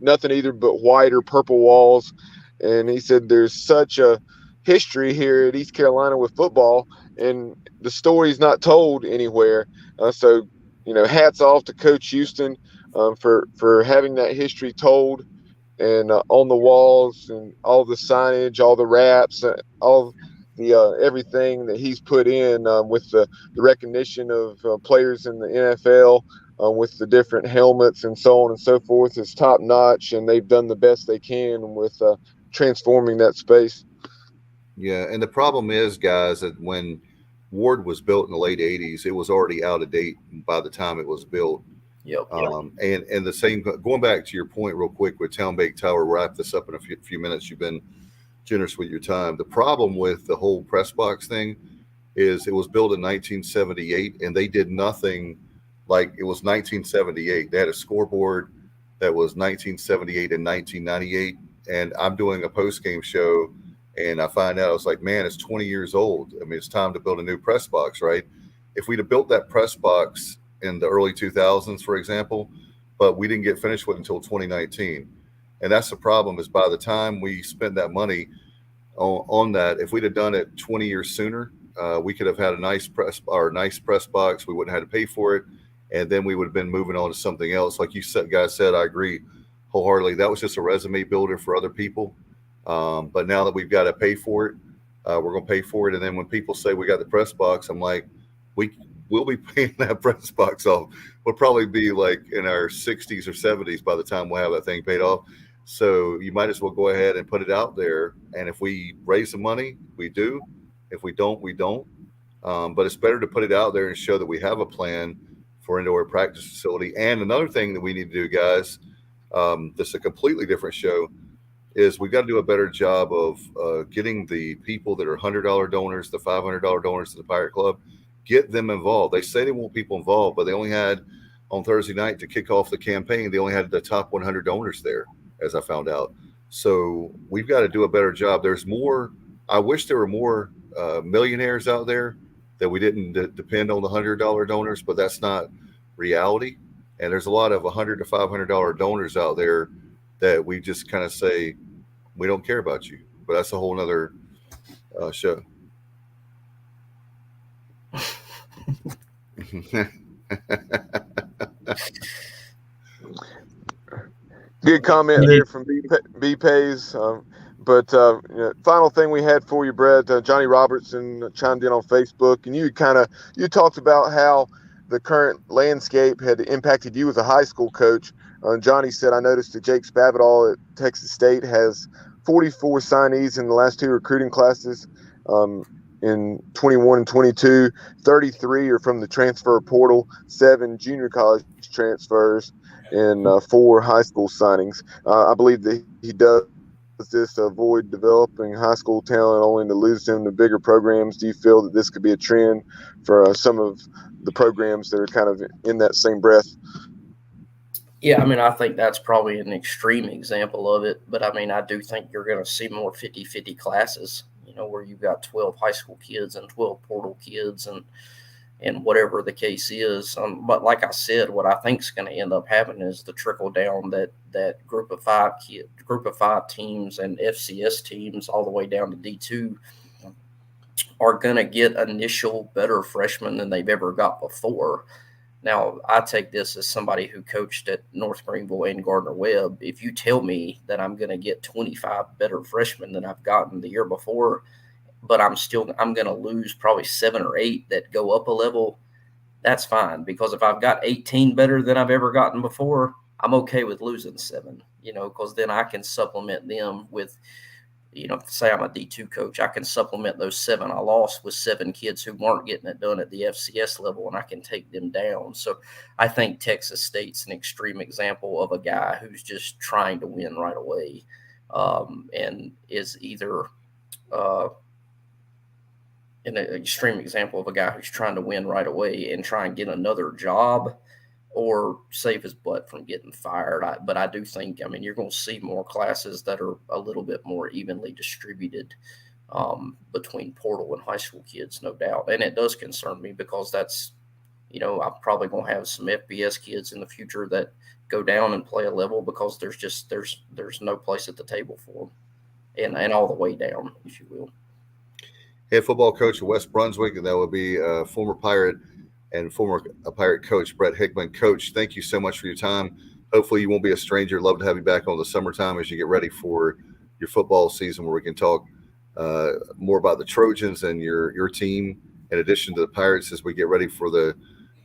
nothing either but white or purple walls. And he said there's such a history here at East Carolina with football, and the story's not told anywhere. So hats off to Coach Houston for having that history told, and on the walls, and all the signage, all the wraps, all the everything that he's put in with the recognition of players in the NFL, with the different helmets and so on and so forth, is top notch, and they've done the best they can with transforming that space. Yeah, and the problem is, guys, that when Ward was built in the late 80s, it was already out of date by the time it was built. Yep. And the same, going back to your point real quick with Town Bake Tower, wrap this up in a few minutes. You've been generous with your time. The problem with the whole press box thing is it was built in 1978, and they did nothing like it was 1978. They had a scoreboard that was 1978 and 1998, and I'm doing a post-game show, and I find out, I was like, man, it's 20 years old. I mean, it's time to build a new press box, right? If we'd have built that press box in the early 2000s, for example, but we didn't get finished with it until 2019. And that's the problem, is by the time we spent that money on that, if we'd have done it 20 years sooner, we could have had a nice press box. We wouldn't have had to pay for it. And then we would have been moving on to something else. Like you guys said, I agree wholeheartedly. That was just a resume builder for other people. But now that we've got to pay for it, we're going to pay for it. And then when people say we got the press box, I'm like, we'll be paying that press box off. We'll probably be like in our 60s or 70s by the time we'll have that thing paid off. So you might as well go ahead and put it out there. And if we raise the money, we do. If we don't, we don't. But it's better to put it out there and show that we have a plan for indoor practice facility. And another thing that we need to do, guys, this is a completely different show, is we got to do a better job of getting the people that are $100 donors, the $500 donors to the Pirate Club, get them involved. They say they want people involved, but they only had, on Thursday night to kick off the campaign, they only had the top 100 donors there, as I found out. So we've got to do a better job. There's more. I wish there were more millionaires out there that we didn't depend on the $100 donors, but that's not reality. And there's a lot of $100 to $500 donors out there that we just kind of say, we don't care about you. But that's a whole nother show. Good comment there from B Pays. But final thing we had for you, Brett, Johnny Robertson chimed in on Facebook, and you talked about how the current landscape had impacted you as a high school coach. Johnny said, I noticed that Jake Spavital at Texas State has 44 signees in the last 2 recruiting classes. In 21 and 22, 33 are from the transfer portal, 7 junior college transfers, and 4 high school signings. I believe that he does this to avoid developing high school talent only to lose them to bigger programs. Do you feel that this could be a trend for some of the programs that are kind of in that same breath? Yeah, I mean, I think that's probably an extreme example of it. But, I mean, I do think you're going to see more 50-50 classes, where you've got 12 high school kids and 12 portal kids and whatever the case is. But like I said, what I think is going to end up happening is the trickle down that group of 5 teams and FCS teams all the way down to D2 are going to get initial better freshmen than they've ever got before. Now, I take this as somebody who coached at North Greenville and Gardner-Webb. If you tell me that I'm going to get 25 better freshmen than I've gotten the year before, but I'm going to lose probably 7 or 8 that go up a level, that's fine. Because if I've got 18 better than I've ever gotten before, I'm okay with losing 7, because then I can supplement them with, say I'm a D2 coach, I can supplement those 7 I lost with 7 kids who weren't getting it done at the FCS level, and I can take them down. So I think Texas State's an extreme example of a guy who's just trying to win right away, and is either an extreme example of a guy who's trying to win right away and try and get another job or save his butt from getting fired. But I do think, you're going to see more classes that are a little bit more evenly distributed between portal and high school kids, no doubt. And it does concern me because that's, I'm probably going to have some FBS kids in the future that go down and play a level because there's no place at the table for them, and all the way down, if you will. Head football coach of West Brunswick, and that will be former Pirate and former Pirate coach Brett Hickman. Coach, thank you so much for your time. Hopefully you won't be a stranger. Love to have you back on the summertime as you get ready for your football season, where we can talk more about the Trojans and your team, in addition to the Pirates, as we get ready for the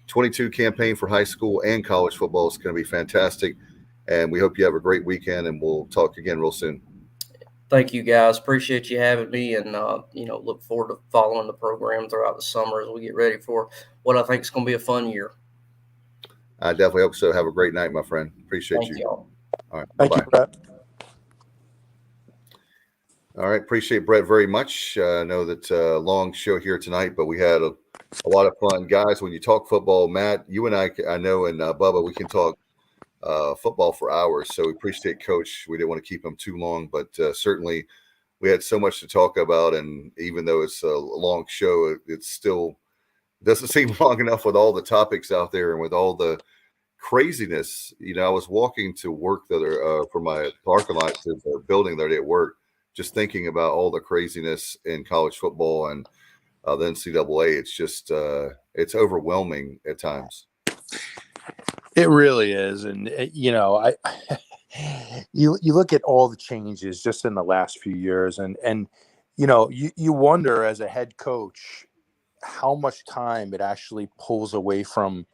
22 campaign for high school and college football. It's going to be fantastic, and we hope you have a great weekend, and we'll talk again real soon. Thank you, guys. Appreciate you having me, and look forward to following the program throughout the summer as we get ready for what I think is going to be a fun year. I definitely hope so. Have a great night, my friend. Appreciate Thank you. All right. Thank you, Brett. All right. Appreciate Brett very much. I know that long show here tonight, but we had a lot of fun. Guys, when you talk football, Matt, you and I know, and Bubba, we can talk football for hours. So we appreciate Coach. We didn't want to keep him too long, but certainly we had so much to talk about. And even though it's a long show, it still doesn't seem long enough with all the topics out there and with all the craziness. I was walking to work the other for my parking lot to the building there at work, just thinking about all the craziness in college football and the NCAA. It's just it's overwhelming at times. It really is. And, I you look at all the changes just in the last few years and you wonder as a head coach how much time it actually pulls away from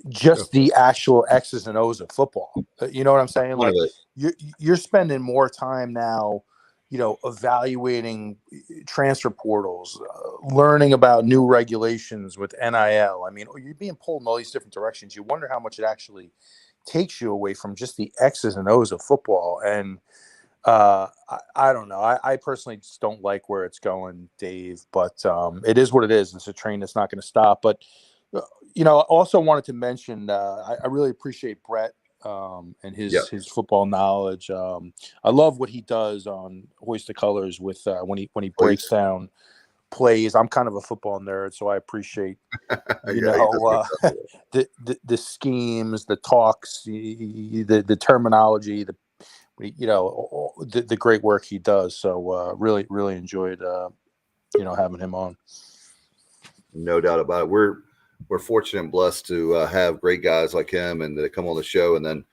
just the actual X's and O's of football. You know what I'm saying? Like you're spending more time now, evaluating transfer portals, learning about new regulations with NIL. You're being pulled in all these different directions. You wonder how much it actually takes you away from just the X's and O's of football. And I don't know. I personally just don't like where it's going, Dave, but it is what it is. It's a train that's not going to stop. But, I also wanted to mention, I really appreciate Brett and his football knowledge. I love what he does on Hoist the Colors with when he breaks down plays. I'm kind of a football nerd, so I appreciate the schemes, the talks, the terminology, the great work he does. So really enjoyed having him on. No doubt about it. We're fortunate and blessed to have great guys like him and that come on the show. And then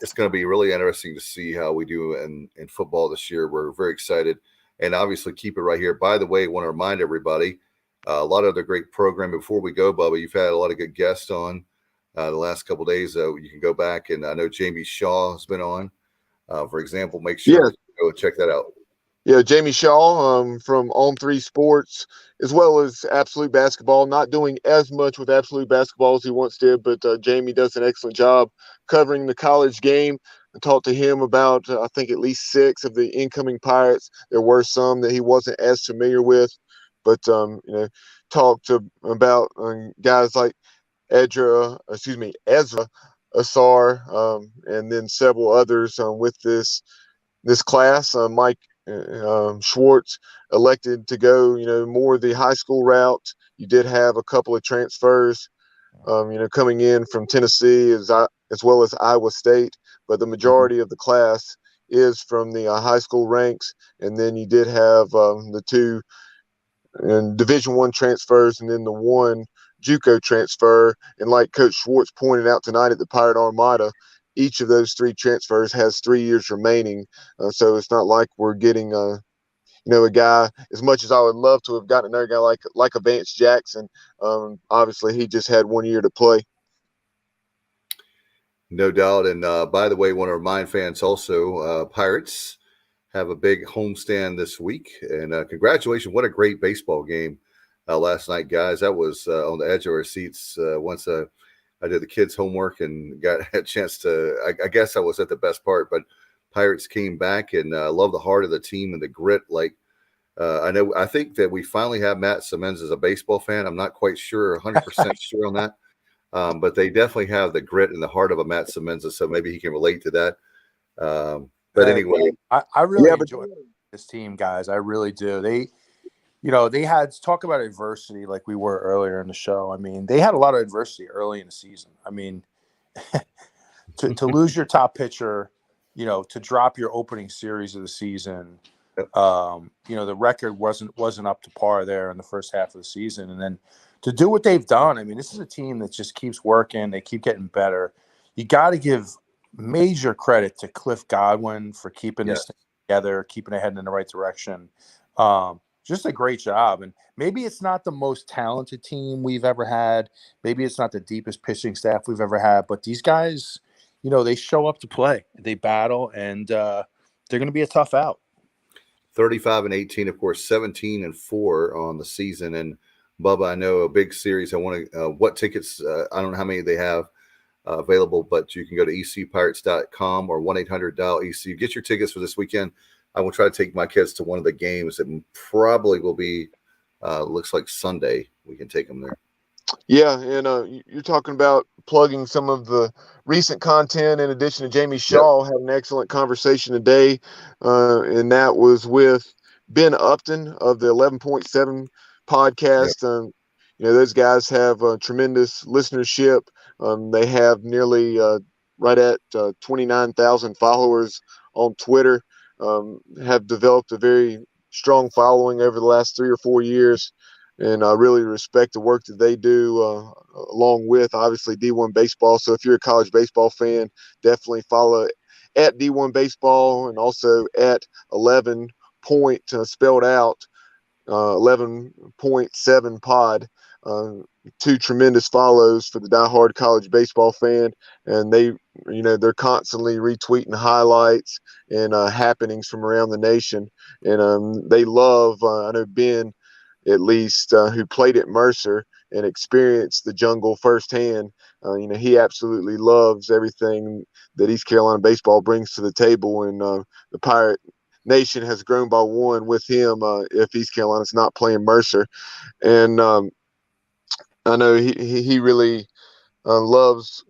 it's going to be really interesting to see how we do in football this year. We're very excited, and obviously keep it right here. By the way, I want to remind everybody, a lot of the great program. Before we go, Bubba, you've had a lot of good guests on the last couple of days. You can go back, and I know Jamie Shaw has been on. For example, make sure that you go check that out. Yeah, Jamie Shaw from On 3 Sports, as well as Absolute Basketball, not doing as much with Absolute Basketball as he once did, but Jamie does an excellent job covering the college game. I talked to him about, I think, at least 6 of the incoming Pirates. There were some that he wasn't as familiar with, but, talked about guys like Ezra Asar, and then several others with this class. Mike Schwartz elected to go, more the high school route. You did have a couple of transfers, coming in from Tennessee as well as Iowa State, but the majority of the class is from the high school ranks. And then you did have the 2 Division I transfers and then the 1 JUCO transfer. And like Coach Schwartz pointed out tonight at the Pirate Armada, each of those 3 transfers has 3 years remaining. So it's not like we're getting, a guy, as much as I would love to have gotten another guy like a Vance Jackson. Obviously, he just had 1 year to play. No doubt. And by the way, want to remind fans also, Pirates have a big homestand this week. And congratulations. What a great baseball game last night, guys. That was on the edge of our seats once I did the kids' homework and got a chance to, I guess I was at the best part, but Pirates came back, and I love the heart of the team and the grit. Like, I think that we finally have Matt Simmons as a baseball fan. I'm not quite sure, 100% sure on that. But they definitely have the grit and the heart of a Matt Simmons, so maybe he can relate to that. But anyway, I really enjoy this team, guys. I really do. They had talk about adversity like we were earlier in the show. I mean, they had a lot of adversity early in the season. I mean, to lose your top pitcher, to drop your opening series of the season, the record wasn't up to par there in the first half of the season, and then to do what they've done. I mean, this is a team that just keeps working. They keep getting better. You got to give major credit to Cliff Godwin for keeping this thing together, keeping it heading in the right direction. Just a great job. And maybe it's not the most talented team we've ever had. Maybe it's not the deepest pitching staff we've ever had. But these guys, they show up to play. They battle, and they're going to be a tough out. 35-18, of course, 17-4 on the season. And Bubba, I know a big series. I want to what tickets? I don't know how many they have available, but you can go to ecpirates.com or 1-800-DIAL-EC. Get your tickets for this weekend. I will try to take my kids to one of the games. It probably will be, looks like Sunday. We can take them there. Yeah, and you're talking about plugging some of the recent content. In addition to Jamie Shaw, had an excellent conversation today, and that was with Ben Upton of the 11.7 podcast. Those guys have a tremendous listenership. They have nearly right at 29,000 followers on Twitter. Have developed a very strong following over the last 3 or 4 years, and I really respect the work that they do, along with obviously D1 baseball. So if you're a college baseball fan, definitely follow at D1 baseball, and also at 11 point spelled out 11.7 pod. 2 tremendous follows for the diehard college baseball fan, and they're constantly retweeting highlights and happenings from around the nation, and they love. I know Ben, at least, who played at Mercer and experienced the jungle firsthand. He absolutely loves everything that East Carolina baseball brings to the table, and the Pirate Nation has grown by 1 with him. If East Carolina's not playing Mercer, and I know he really loves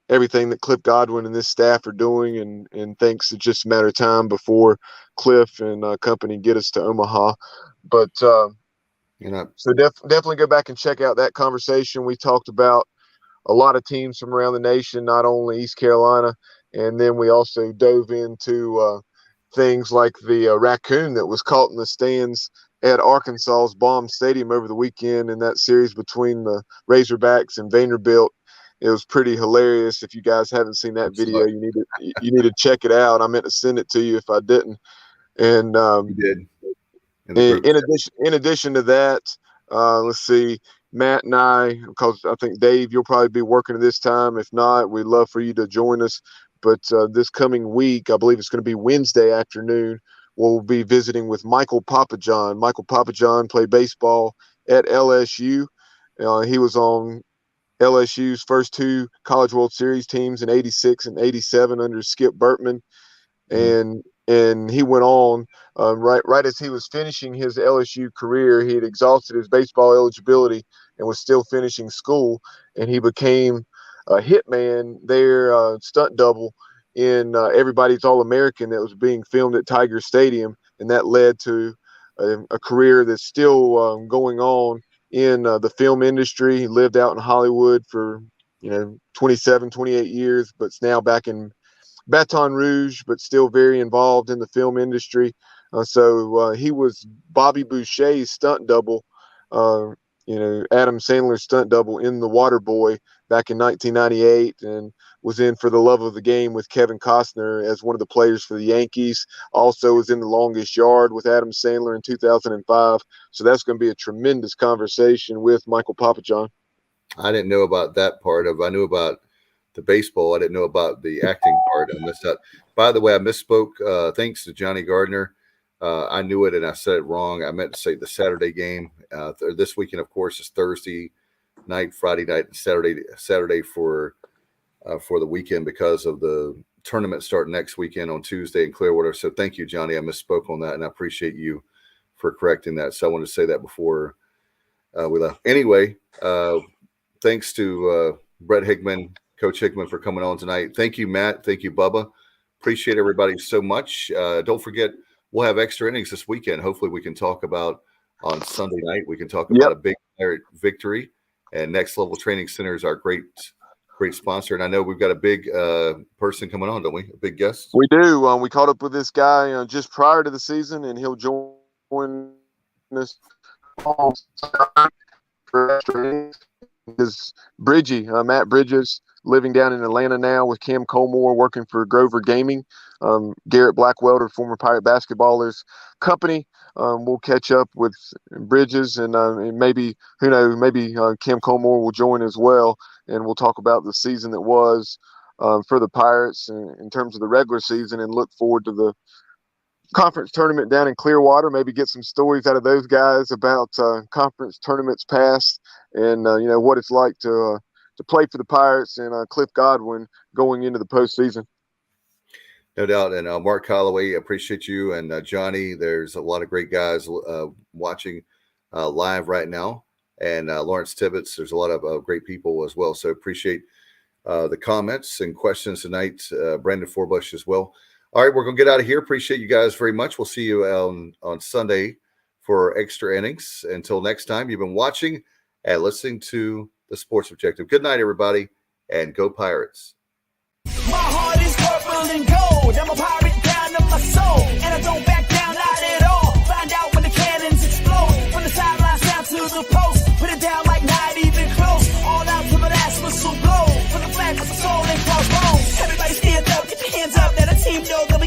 everything that Cliff Godwin and this staff are doing, and thinks it's just a matter of time before Cliff and company get us to Omaha. But so definitely go back and check out that conversation. We talked about a lot of teams from around the nation, not only East Carolina, and then we also dove into things like the raccoon that was caught in the stands at Arkansas's Baum Stadium over the weekend in that series between the Razorbacks and Vanderbilt. It was pretty hilarious. If you guys haven't seen that video, you need to check it out. I meant to send it to you if I didn't. And you did. In addition to that, let's see, Matt and I, because I think Dave, you'll probably be working at this time. If not, we'd love for you to join us. but this coming week, I believe it's going to be Wednesday afternoon, we'll be visiting with Michael Papajohn. Michael Papajohn played baseball at LSU. He was on LSU's first 2 College World Series teams in '86 and '87 under Skip Bertman, and he went on right as he was finishing his LSU career. He had exhausted his baseball eligibility and was still finishing school, and he became a hitman there, stunt double in Everybody's All-American that was being filmed at Tiger Stadium, and that led to a career that's still going on in the film industry. He lived out in Hollywood for 27, 28 years, but's now back in Baton Rouge, but still very involved in the film industry. So he was Bobby Boucher's stunt double, Adam Sandler's stunt double in The Waterboy back in 1998, and was in For the Love of the Game with Kevin Costner as one of the players for the Yankees. Also was in The Longest Yard with Adam Sandler in 2005. So that's going to be a tremendous conversation with Michael Papajohn. I didn't know about that part of. I knew about the baseball. I didn't know about the acting part. I missed out. By the way, I misspoke. Thanks to Johnny Gardner. I knew it and I said it wrong. I meant to say the Saturday game. This weekend, of course, is Thursday night, Friday night, and Saturday for the weekend because of the tournament starting next weekend on Tuesday in Clearwater. So thank you, Johnny. I misspoke on that, and I appreciate you for correcting that. So I wanted to say that before we left. Anyway, thanks to Brett Hickman, Coach Hickman, for coming on tonight. Thank you, Matt. Thank you, Bubba. Appreciate everybody so much. Don't forget, we'll have extra innings this weekend. Hopefully we can talk about on Sunday night. We can talk about a big victory. And Next Level Training Center is our great sponsor. And I know we've got a big person coming on, don't we? A big guest. We do. We caught up with this guy just prior to the season, and he'll join us for extra innings. Is Bridgie, Matt Bridges, living down in Atlanta now with Cam Colmore, working for Grover Gaming. Garrett Blackwelder, former Pirate basketballer's company. We'll catch up with Bridges, and maybe, who knows, maybe Cam Colmore will join as well, and we'll talk about the season that was for the Pirates in terms of the regular season, and look forward to the conference tournament down in Clearwater. Maybe get some stories out of those guys about conference tournaments past, and what it's like to play for the Pirates and Cliff Godwin going into the postseason. No doubt. And Mark Holloway, appreciate you. And Johnny, there's a lot of great guys watching live right now. And Lawrence Tibbetts, there's a lot of great people as well. So appreciate the comments and questions tonight. Brandon Forbush as well. All right, we're going to get out of here. Appreciate you guys very much. We'll see you on Sunday for extra innings. Until next time, you've been watching and listening to The Sports Objective. Good night, everybody, and go Pirates. My heart is purple and gold. I'm a pirate down in my soul, and I don't back down, not at all. Find out when the cannons explode. From the sidelines down to the post, put it down like not even close. All out to my last whistle blow. From the flag with the soul and crossbones. Everybody stand up, get your hands up. Let a team know the